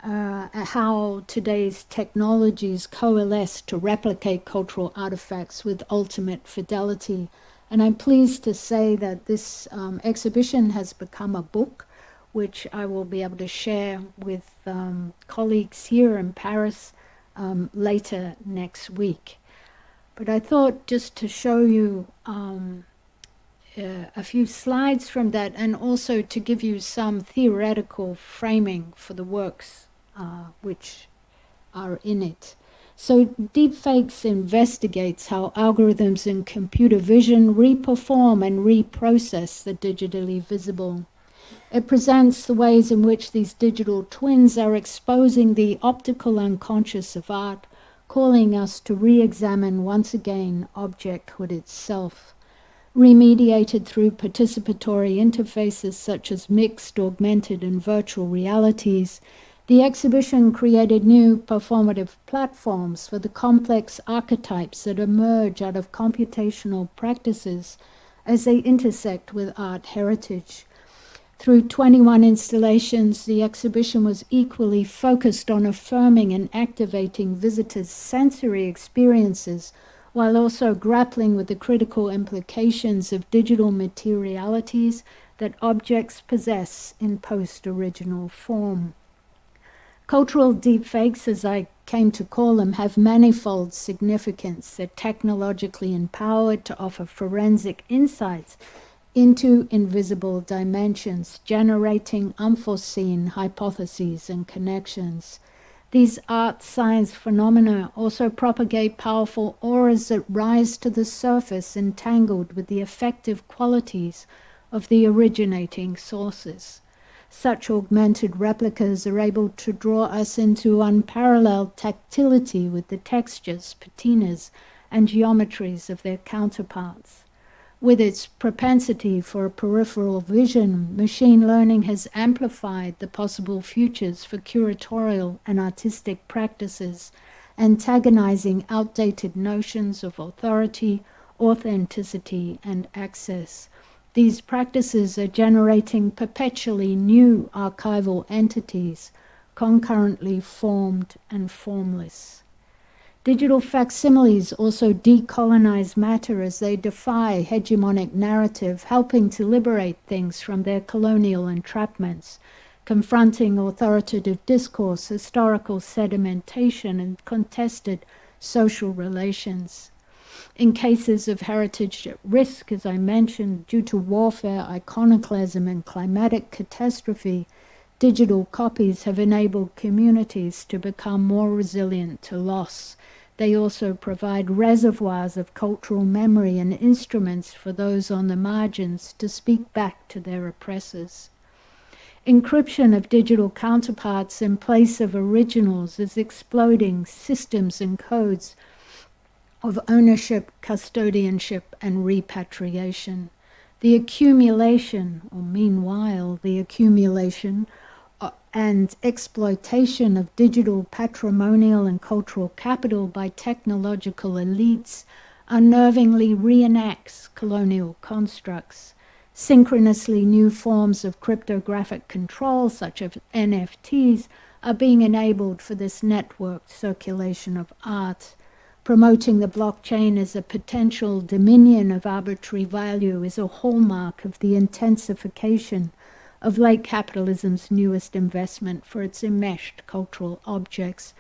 how today's technologies coalesce to replicate cultural artifacts with ultimate fidelity. And I'm pleased to say that this exhibition has become a book, which I will be able to share with colleagues here in Paris later next week. But I thought just to show you a few slides from that, and also to give you some theoretical framing for the works which are in it. So deepfakes investigates how algorithms in computer vision reperform and reprocess the digitally visible. It presents the ways in which these digital twins are exposing the optical unconscious of art, calling us to re-examine once again objecthood itself. Remediated through participatory interfaces such as mixed, augmented, and virtual realities, the exhibition created new performative platforms for the complex archetypes that emerge out of computational practices as they intersect with art heritage. Through 21 installations, the exhibition was equally focused on affirming and activating visitors' sensory experiences, while also grappling with the critical implications of digital materialities that objects possess in post-original form. Cultural deepfakes, as I came to call them, have manifold significance. They're technologically empowered to offer forensic insights into invisible dimensions, generating unforeseen hypotheses and connections. These art science phenomena also propagate powerful auras that rise to the surface, entangled with the effective qualities of the originating sources. Such augmented replicas are able to draw us into unparalleled tactility with the textures, patinas, and geometries of their counterparts. With its propensity for peripheral vision, machine learning has amplified the possible futures for curatorial and artistic practices, antagonizing outdated notions of authority, authenticity, and access. These practices are generating perpetually new archival entities, concurrently formed and formless. Digital facsimiles also decolonize matter as they defy hegemonic narrative, helping to liberate things from their colonial entrapments, confronting authoritative discourse, historical sedimentation, and contested social relations. In cases of heritage at risk, as I mentioned, due to warfare, iconoclasm, and climatic catastrophe, digital copies have enabled communities to become more resilient to loss. They also provide reservoirs of cultural memory and instruments for those on the margins to speak back to their oppressors. Encryption of digital counterparts in place of originals is exploding systems and codes of ownership, custodianship, and repatriation. The accumulation, or meanwhile, the accumulation and exploitation of digital patrimonial and cultural capital by technological elites unnervingly reenacts colonial constructs. Synchronously, new forms of cryptographic control, such as NFTs, are being enabled for this networked circulation of art. Promoting the blockchain as a potential dominion of arbitrary value is a hallmark of the intensification of late capitalism's newest investment for its enmeshed cultural objects,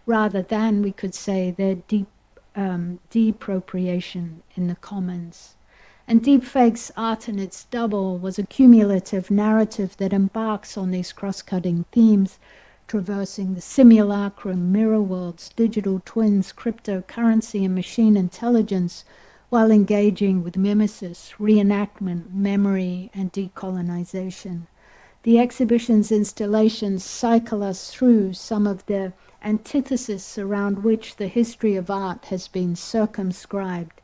rather than, we could say, their deep deappropriation in the commons. And deepfakes art in its double was a cumulative narrative that embarks on these cross-cutting themes, traversing the simulacrum, mirror worlds, digital twins, cryptocurrency, and machine intelligence, while engaging with mimesis, reenactment, memory, and decolonization. The exhibition's installations cycle us through some of the antithesis around which the history of art has been circumscribed,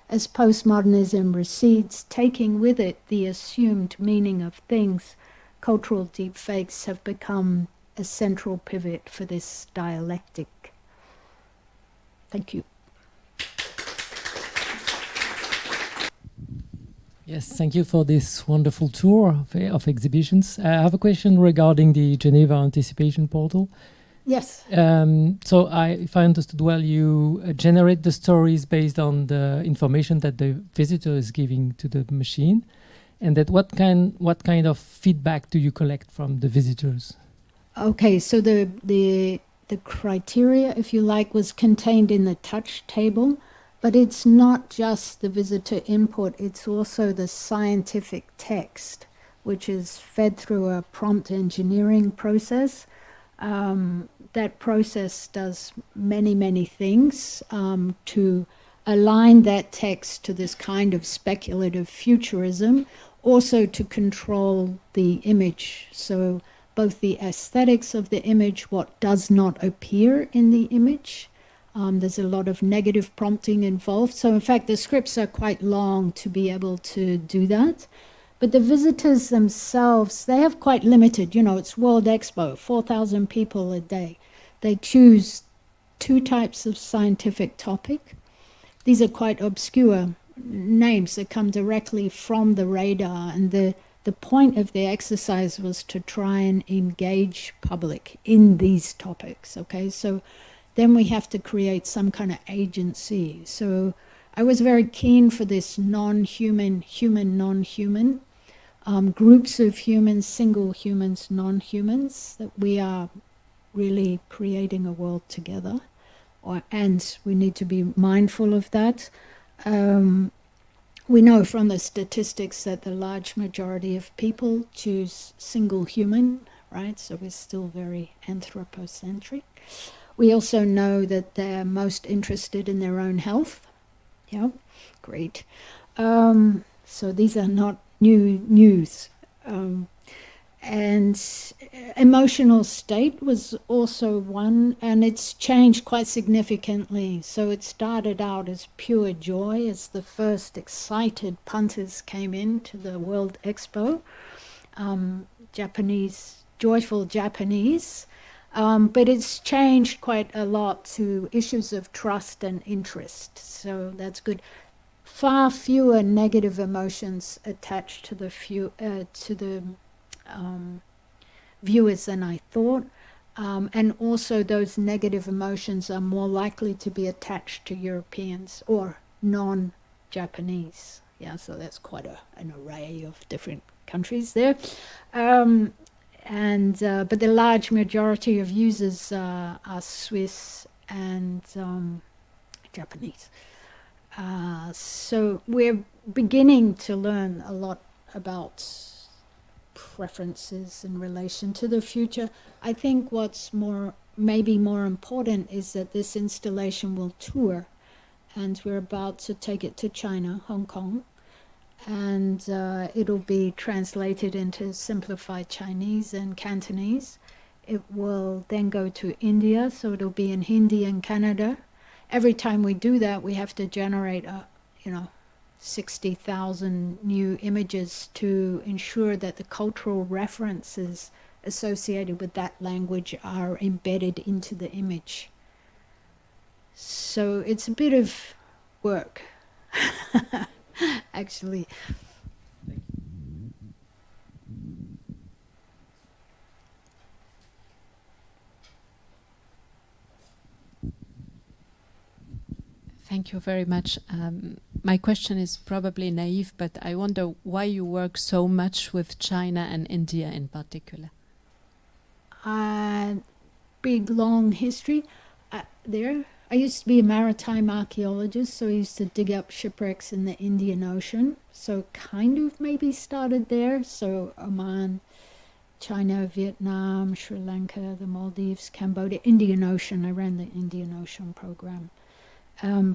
as postmodernism recedes, taking with it the assumed meaning of things. Cultural deepfakes have become a central pivot for this dialectic. Thank you. Yes, thank you for this wonderful tour of exhibitions. I have a question regarding the Geneva Anticipation Portal. Yes. So if I understood well, you generate the stories based on the information that the visitor is giving to the machine, and that what kind of feedback do you collect from the visitors? Okay, so the criteria, if you like, was contained in the touch table, but it's not just the visitor input, it's also the scientific text, which is fed through a prompt engineering process. That process does many, many things to align that text to this kind of speculative futurism, also to control the image. So both the aesthetics of the image, what does not appear in the image. There's a lot of negative prompting involved. So in fact, the scripts are quite long to be able to do that. But the visitors themselves, they have quite limited, it's World Expo, 4,000 people a day. They choose 2 types of scientific topic. These are quite obscure names that come directly from the radar. And the point of the exercise was to try and engage public in these topics, okay? So then we have to create some kind of agency. So I was very keen for this non-human, human, non-human. Groups of humans, single humans, non-humans, that we are really creating a world together, and we need to be mindful of that. We know from the statistics that the large majority of people choose single human, right? So we're still very anthropocentric. We also know that they're most interested in their own health. Yeah, great. So these are not new news. And emotional state was also one, and it's changed quite significantly. So it started out as pure joy as the first excited punters came into the World Expo, joyful Japanese. But it's changed quite a lot to issues of trust and interest. So that's good. Far fewer negative emotions attached to the viewers than I thought, and also those negative emotions are more likely to be attached to Europeans or non-Japanese. Yeah, so that's quite an array of different countries there. But the large majority of users are Swiss and Japanese. So we're beginning to learn a lot about preferences in relation to the future. I think what's maybe more important is that this installation will tour, and we're about to take it to China, Hong Kong, and it'll be translated into simplified Chinese and Cantonese. It will then go to India, so it'll be in Hindi and Canada. Every time we do that, we have to generate 60,000 new images to ensure that the cultural references associated with that language are embedded into the image. So it's a bit of work, actually. Thank you very much. My question is probably naive, but I wonder why you work so much with China and India in particular. Big, long history there. I used to be a maritime archaeologist, so I used to dig up shipwrecks in the Indian Ocean. So kind of maybe started there. So Oman, China, Vietnam, Sri Lanka, the Maldives, Cambodia, Indian Ocean. I ran the Indian Ocean program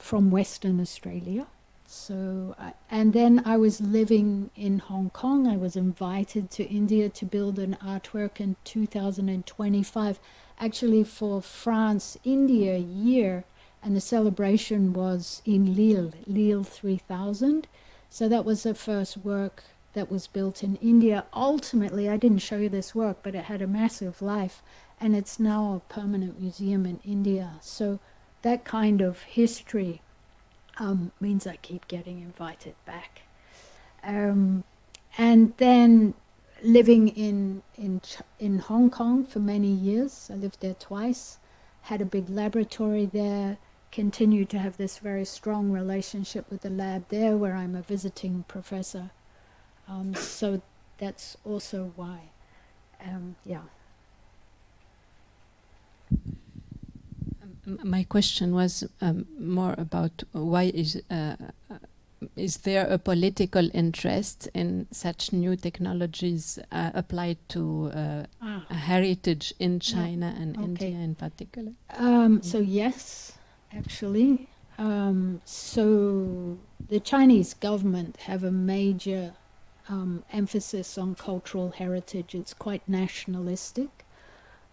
from Western Australia. So, and then I was living in Hong Kong. I was invited to India to build an artwork in 2025, actually for France-India year, and the celebration was in Lille 3000. So that was the first work that was built in India. Ultimately, I didn't show you this work, but it had a massive life, and it's now a permanent museum in India. So that kind of history means I keep getting invited back. And then living in Hong Kong for many years. I lived there twice, had a big laboratory there, continued to have this very strong relationship with the lab there where I'm a visiting professor. So that's also why, yeah. My question was more about why is there a political interest in such new technologies applied to heritage in China and India in particular? So yes, actually. So the Chinese government have a major emphasis on cultural heritage. It's quite nationalistic.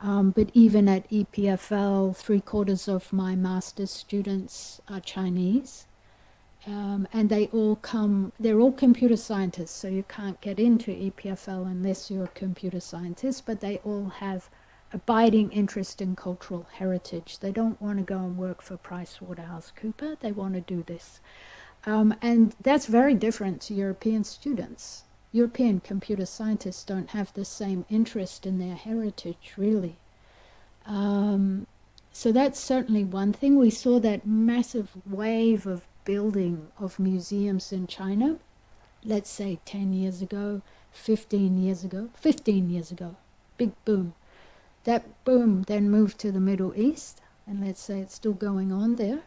But even at EPFL, 3/4 of my master's students are Chinese. And they're all computer scientists, so you can't get into EPFL unless you're a computer scientist, but they all have abiding interest in cultural heritage. They don't want to go and work for PricewaterhouseCoopers, they want to do this. And that's very different to European students. European computer scientists don't have the same interest in their heritage, really. So that's certainly one thing. We saw that massive wave of building of museums in China, let's say 10 years ago, 15 years ago, big boom. That boom then moved to the Middle East, and let's say it's still going on there.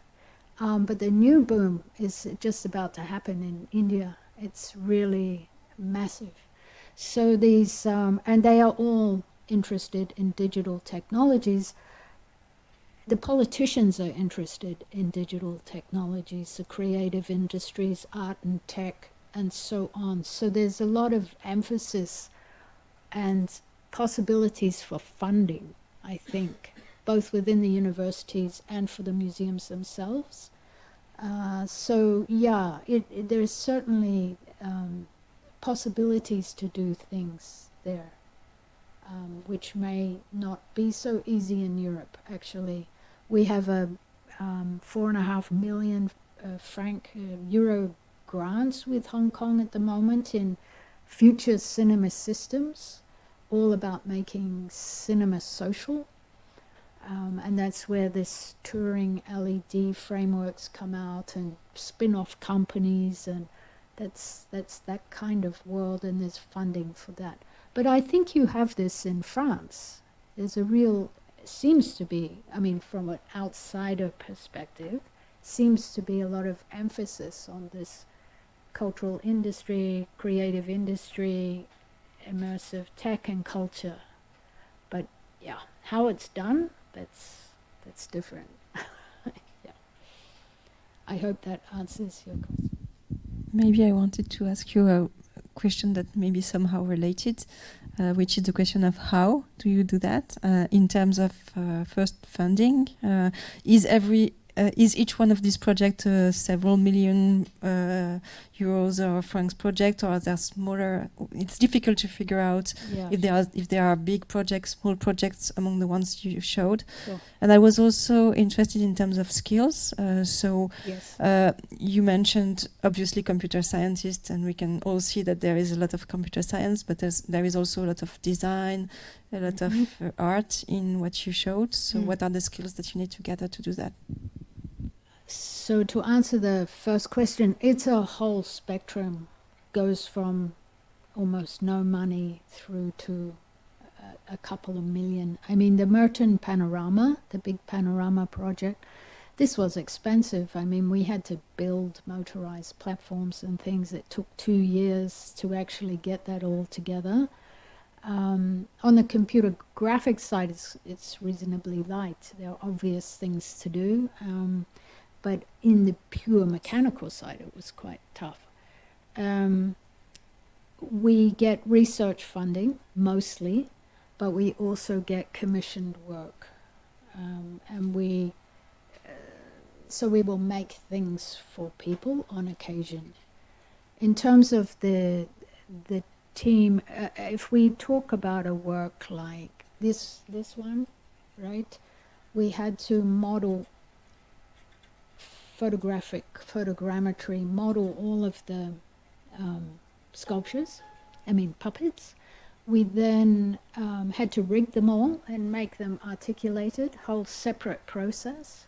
But the new boom is just about to happen in India. It's really massive. So these, and they are all interested in digital technologies. The politicians are interested in digital technologies, the creative industries, art and tech, and so on. So there's a lot of emphasis and possibilities for funding, I think, both within the universities and for the museums themselves. So yeah, there's certainly possibilities to do things there, which may not be so easy in Europe, actually. We have a 4.5 million euro grants with Hong Kong at the moment in future cinema systems, all about making cinema social. And that's where this touring LED frameworks come out and spin-off companies, and that's that kind of world, and there's funding for that. But I think you have this in France. There's a real, seems to be, I mean, from an outsider perspective, seems to be a lot of emphasis on this cultural industry, creative industry, immersive tech and culture. But yeah, how it's done, that's different. Yeah. I hope that answers your question. Maybe I wanted to ask you a question that may be somehow related, which is the question of how do you do that in terms of first funding? Is each one of these projects several million euros or francs project, or are there smaller? It's difficult to figure out if there are big projects, small projects among the ones you showed. Sure. And I was also interested in terms of skills. You mentioned obviously computer scientists, and we can all see that there is a lot of computer science, but there is also a lot of design, a lot of art in what you showed. So what are the skills that you need to gather to do that? So to answer the first question, it's a whole spectrum. Goes from almost no money through to a couple of million. I mean, the Merton Panorama, the big panorama project, This was expensive. I mean, we had to build motorized platforms and things. It took 2 years to actually get that all together. On the computer graphics side, it's reasonably light. There are obvious things to do. But in the pure mechanical side, it was quite tough. We get research funding, mostly, but we also get commissioned work. And so we will make things for people on occasion. In terms of the team, if we talk about a work like this one, right? We had to model photogrammetry, model all of the puppets. We then had to rig them all and make them articulated, whole separate process.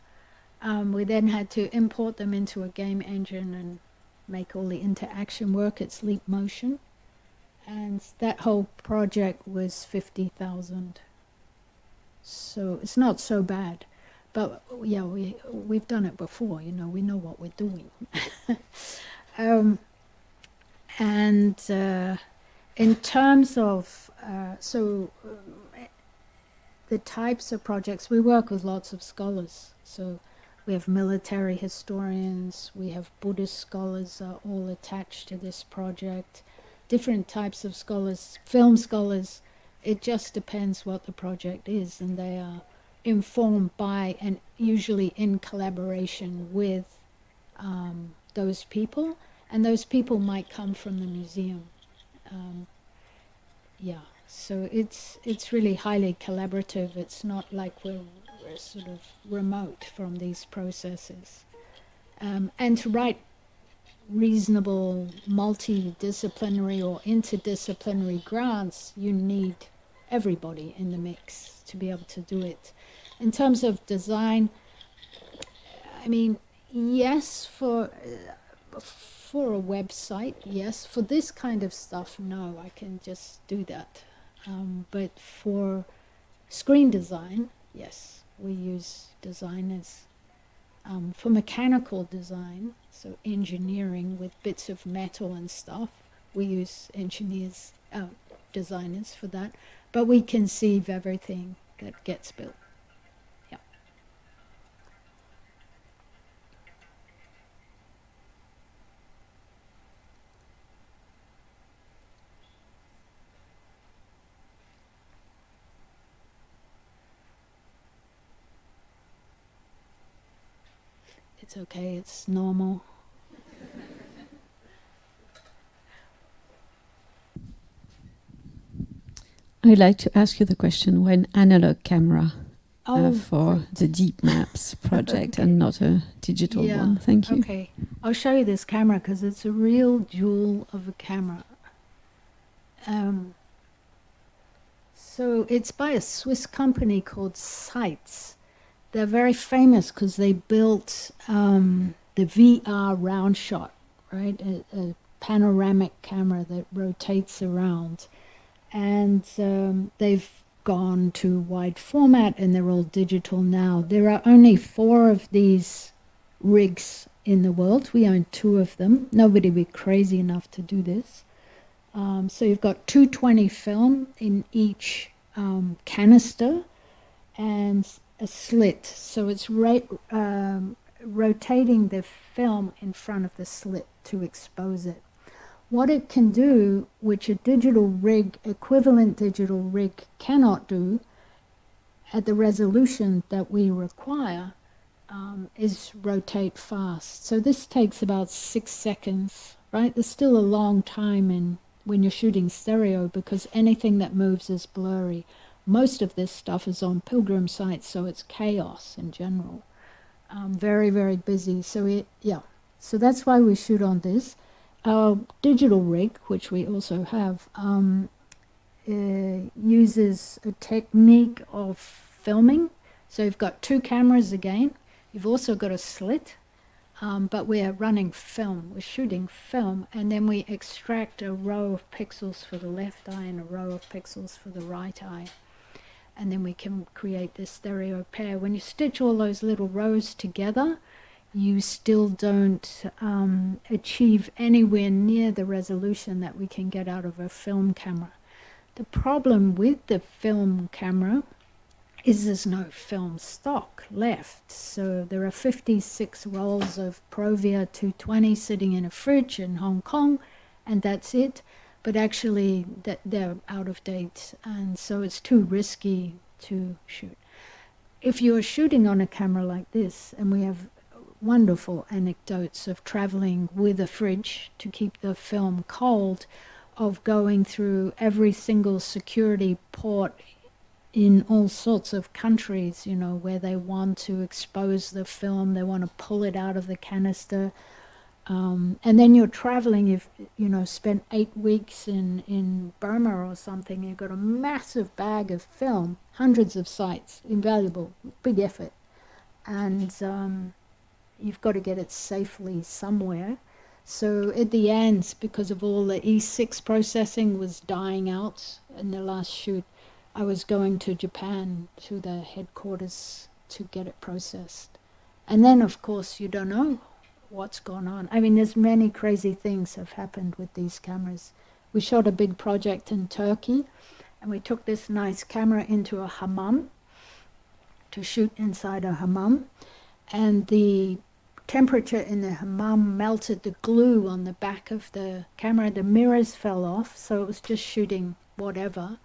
We then had to import them into a game engine and make all the interaction work. It's Leap Motion. And that whole project was 50,000. So it's not so bad. But yeah, we've done it before, you know, we know what we're doing. In terms of, the types of projects, we work with lots of scholars. So we have military historians, we have Buddhist scholars are all attached to this project, different types of scholars, film scholars. It just depends what the project is, and they are informed by and usually in collaboration with those people, and those people might come from the museum. So it's really highly collaborative. It's not like we're sort of remote from these processes. And to write reasonable multidisciplinary or interdisciplinary grants, you need everybody in the mix to be able to do it. In terms of design, I mean, yes, for a website, yes. For this kind of stuff, no, I can just do that. But for screen design, yes, we use designers. For mechanical design, so engineering with bits of metal and stuff, we use engineers, designers for that. But we conceive everything that gets built. Yeah. It's okay, it's normal. I'd like to ask you the question, why an analog camera for right. the Deep Maps project Okay. and not a digital one? Thank you. Okay, I'll show you this camera because it's a real jewel of a camera. So it's by a Swiss company called Cette. They're very famous because they built the VR round shot, right? A panoramic camera that rotates around. And they've gone to wide format and they're all digital now. There are only 4 of these rigs in the world. We own 2 of them. Nobody would be crazy enough to do this. So you've got 220 film in each canister and a slit. So it's rotating the film in front of the slit to expose it. What it can do, which a digital rig, equivalent digital rig cannot do at the resolution that we require, is rotate fast. So this takes about 6 seconds, right? There's still a long time when you're shooting stereo because anything that moves is blurry. Most of this stuff is on pilgrim sites, so it's chaos in general. Very, very busy. So so that's why we shoot on this. Our digital rig, which we also have, uses a technique of filming. So you've got 2 cameras again. You've also got a slit, but we're running film. We're shooting film, and then we extract a row of pixels for the left eye and a row of pixels for the right eye. and then we can create this stereo pair. When you stitch all those little rows together, you still don't achieve anywhere near the resolution that we can get out of a film camera. The problem with the film camera is there's no film stock left. So there are 56 rolls of Provia 220 sitting in a fridge in Hong Kong, and that's it. But actually they're out of date, and so it's too risky to shoot. If you're shooting on a camera like this, and we have wonderful anecdotes of traveling with a fridge to keep the film cold, of going through every single security port in all sorts of countries, you know, where they want to expose the film, they want to pull it out of the canister. And then you're traveling, you've, you know, spent 8 weeks in Burma or something, you've got a massive bag of film, hundreds of sites, invaluable, big effort. And you've got to get it safely somewhere. So at the end, because of all the E6 processing was dying out in the last shoot, I was going to Japan, to the headquarters, to get it processed. And then, of course, you don't know what's gone on. I mean, there's many crazy things have happened with these cameras. We shot a big project in Turkey, and we took this nice camera into a hammam to shoot inside a hammam, and the temperature in the hammam melted the glue on the back of the camera. The mirrors fell off, so it was just shooting whatever.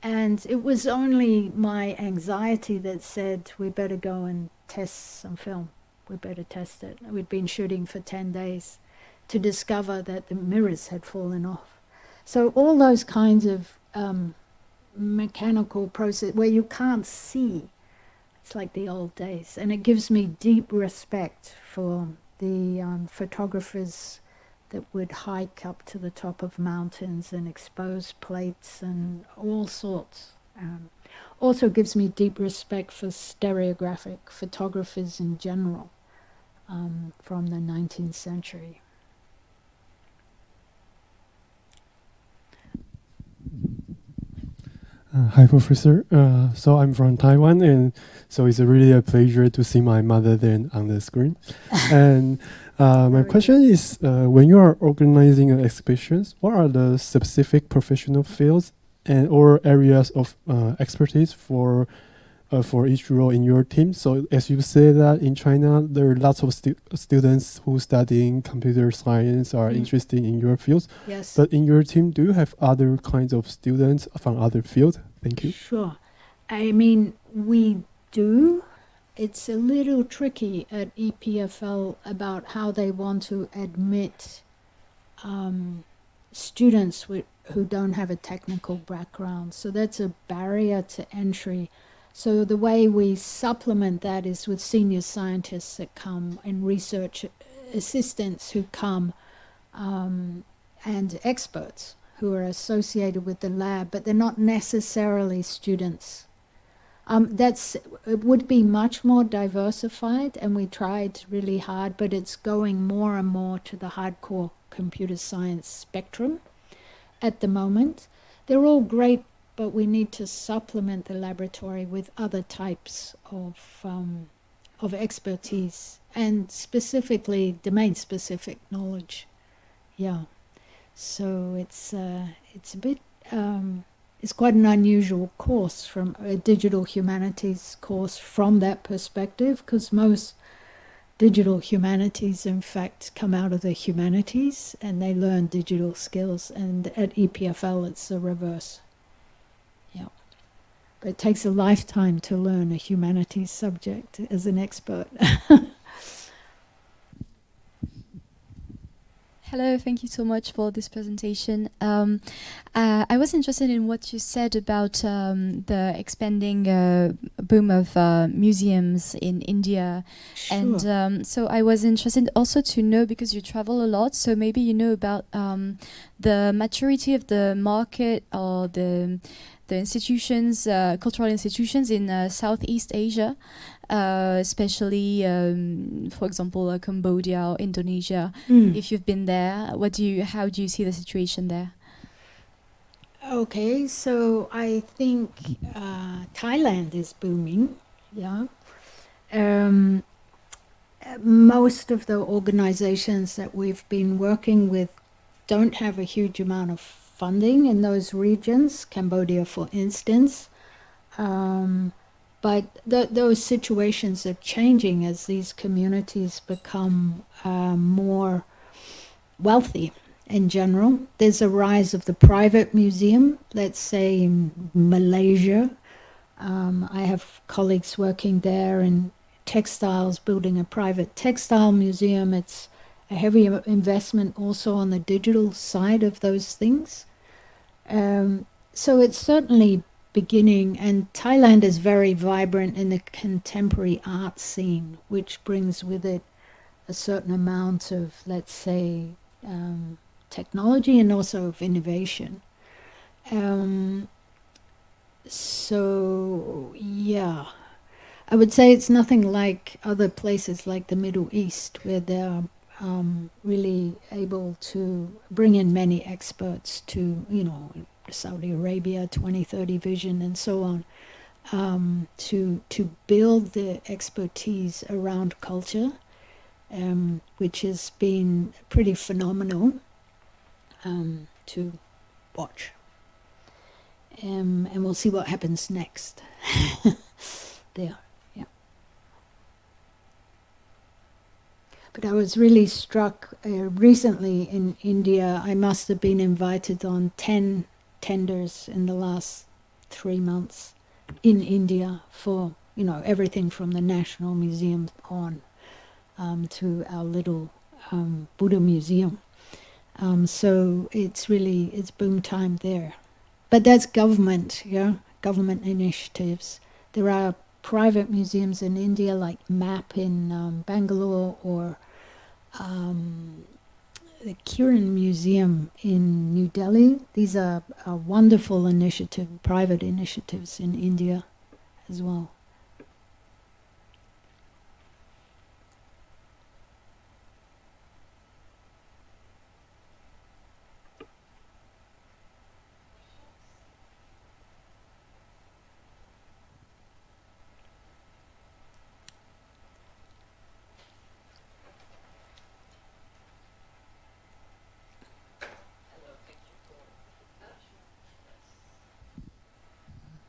And it was only my anxiety that said, we better go and test some film. We better test it. We'd been shooting for 10 days to discover that the mirrors had fallen off. So all those kinds of mechanical process where you can't see, it's like the old days. And it gives me deep respect for the photographers that would hike up to the top of mountains and expose plates and all sorts. Also gives me deep respect for stereographic photographers in general from the 19th century. Hi, Professor. So I'm from Taiwan, and so it's really a pleasure to see my mother then on the screen. And my question is, when you are organizing exhibitions, what are the specific professional fields and or areas of expertise for each role in your team? So as you say that in China, there are lots of students who studying computer science are interested in your fields. Yes. But in your team, do you have other kinds of students from other fields? Thank you. Sure. I mean, we do. It's a little tricky at EPFL about how they want to admit students who don't have a technical background. So that's a barrier to entry. So the way we supplement that is with senior scientists that come and research assistants who come and experts who are associated with the lab, but they're not necessarily students. It would be much more diversified, and we tried really hard, but it's going more and more to the hardcore computer science spectrum at the moment. They're all great, but we need to supplement the laboratory with other types of expertise, and specifically domain-specific knowledge. Yeah, so it's a bit. It's quite an unusual course, from a digital humanities course from that perspective, because most digital humanities, in fact, come out of the humanities and they learn digital skills. And at EPFL, it's the reverse. Yeah, but it takes a lifetime to learn a humanities subject as an expert. Hello, thank you so much for this presentation. I was interested in what you said about the expanding boom of museums in India. Sure. And so I was interested also to know, because you travel a lot, so maybe you know about the maturity of the market or the institutions, cultural institutions in Southeast Asia, especially, for example, Cambodia or Indonesia. If you've been there, how do you see the situation there? Okay, so I think Thailand is booming. Yeah. Most of the organizations that we've been working with don't have a huge amount of funding in those regions, Cambodia, for instance. But those situations are changing as these communities become more wealthy in general. There's a rise of the private museum, let's say in Malaysia. I have colleagues working there in textiles, building a private textile museum. It's a heavy investment also on the digital side of those things. So it's certainly beginning, and Thailand is very vibrant in the contemporary art scene, which brings with it a certain amount of, let's say, technology and also of innovation. So, yeah, I would say it's nothing like other places like the Middle East, where they're really able to bring in many experts to, you know, Saudi Arabia, 2030 vision, and so on, to build the expertise around culture, which has been pretty phenomenal to watch. And we'll see what happens next. There, yeah. But I was really struck recently in India. I must have been invited on 10 tenders in the last 3 months in India for, you know, everything from the National Museum on to our little Buddha museum. So it's boom time there. But that's government, yeah, government initiatives. There are private museums in India, like MAP in Bangalore, or the Kiran Museum in New Delhi. These are a wonderful initiative, private initiatives in India as well.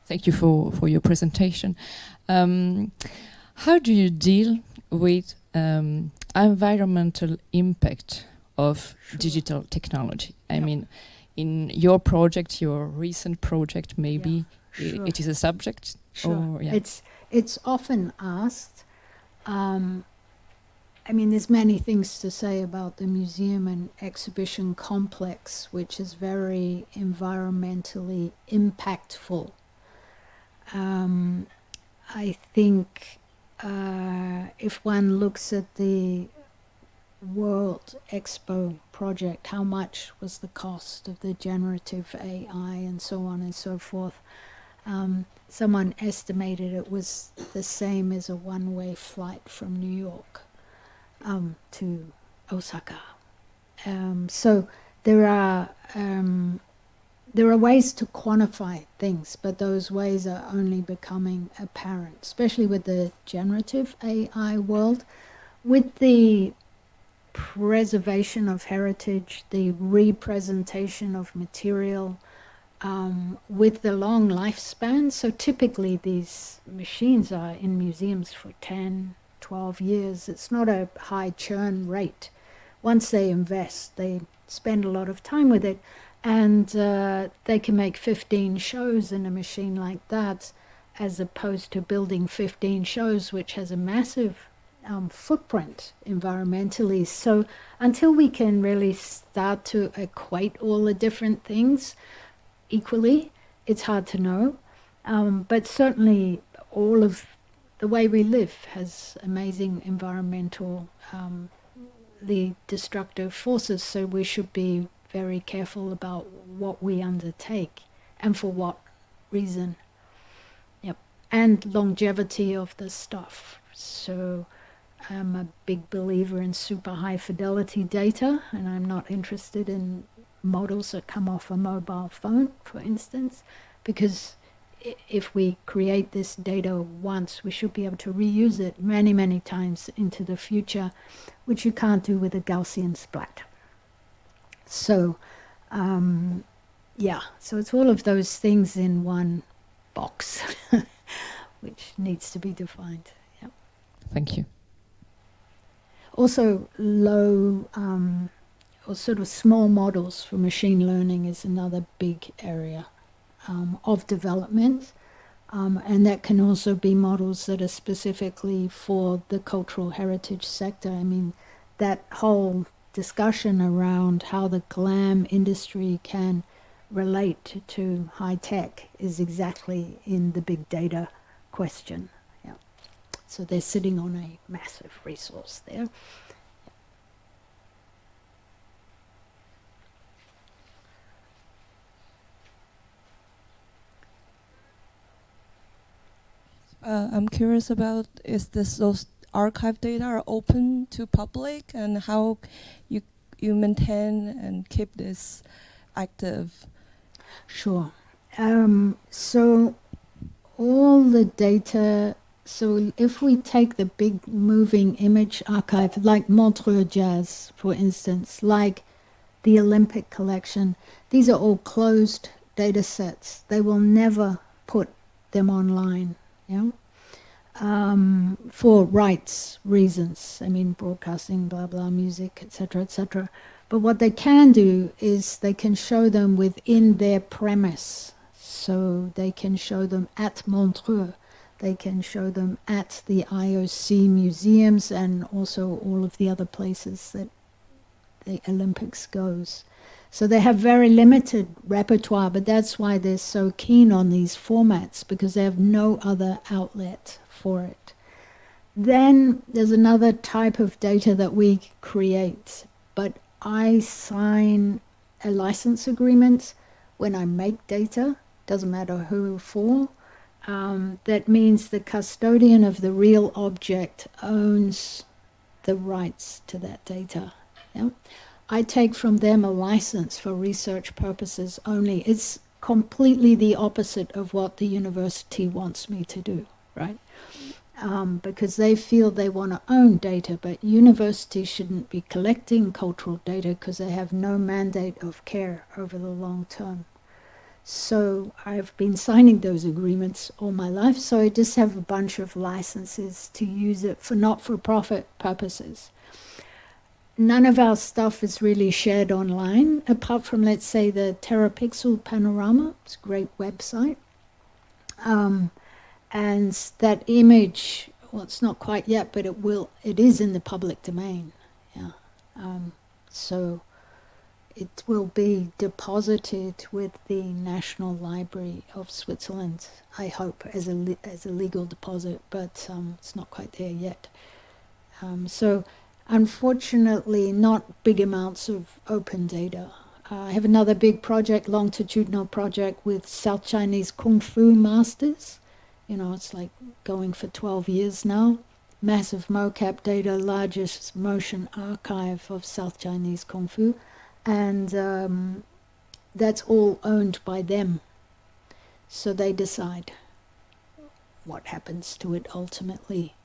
Thank you for your presentation. How do you deal with environmental impact of digital technology? I mean, in your project, your recent project, maybe it is a subject? Sure. Or, It's often asked. I mean, there's many things to say about the museum and exhibition complex, which is very environmentally impactful. I think if one looks at the World Expo project, how much was the cost of the generative AI and so on and so forth? Someone estimated it was the same as a one-way flight from New York to Osaka. So there are ways to quantify things, but those ways are only becoming apparent, especially with the generative AI world. With the preservation of heritage, the representation of material, with the long lifespan. So typically these machines are in museums for 10, 12 years. It's not a high churn rate. Once they invest, they spend a lot of time with it. And they can make 15 shows in a machine like that, as opposed to building 15 shows, which has a massive footprint environmentally. So until we can really start to equate all the different things equally, it's hard to know. But certainly all of the way we live has amazing environmental, the destructive forces, so we should be very careful about what we undertake and for what reason. Yep. And longevity of the stuff. So I'm a big believer in super high fidelity data, and I'm not interested in models that come off a mobile phone, for instance, because if we create this data once, we should be able to reuse it many, many times into the future, which you can't do with a Gaussian splat. So, yeah, so it's all of those things in one box, which needs to be defined. Yeah. Thank you. Also, low or sort of small models for machine learning is another big area of development. And that can also be models that are specifically for the cultural heritage sector. I mean, that whole discussion around how the glam industry can relate to high tech is exactly in the big data question. Yeah. So they're sitting on a massive resource there. I'm curious about, is those archive data are open to public, and how you maintain and keep this active? Sure. So all the data, so if we take the big moving image archive, like Montreux Jazz, for instance, like the Olympic collection, these are all closed data sets. They will never put them online. Yeah, for rights reasons. I mean, broadcasting, blah, blah, music, etc., etc. But what they can do is they can show them within their premise. So they can show them at Montreux. They can show them at the IOC museums and also all of the other places that the Olympics goes. So they have very limited repertoire, but that's why they're so keen on these formats, because they have no other outlet for it. Then there's another type of data that we create, but I sign a license agreement when I make data, doesn't matter who for. That means the custodian of the real object owns the rights to that data. Yeah? I take from them a license for research purposes only. It's completely the opposite of what the university wants me to do, right? Because they feel they want to own data, but universities shouldn't be collecting cultural data because they have no mandate of care over the long term. So I've been signing those agreements all my life, so I just have a bunch of licenses to use it for not-for-profit purposes. None of our stuff is really shared online, apart from, let's say, the Terapixel Panorama. It's a great website. And that image, well, it's not quite yet, but it is in the public domain. Yeah. So it will be deposited with the National Library of Switzerland, I hope, as a legal deposit, but it's not quite there yet. So unfortunately, not big amounts of open data. I have another big project, longitudinal project with South Chinese Kung Fu masters. You know, it's like going for 12 years now. Massive mocap data, largest motion archive of South Chinese Kung Fu. And that's all owned by them. So they decide what happens to it ultimately.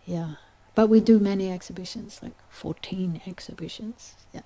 Yeah. But we do many exhibitions, like 14 exhibitions. Yeah.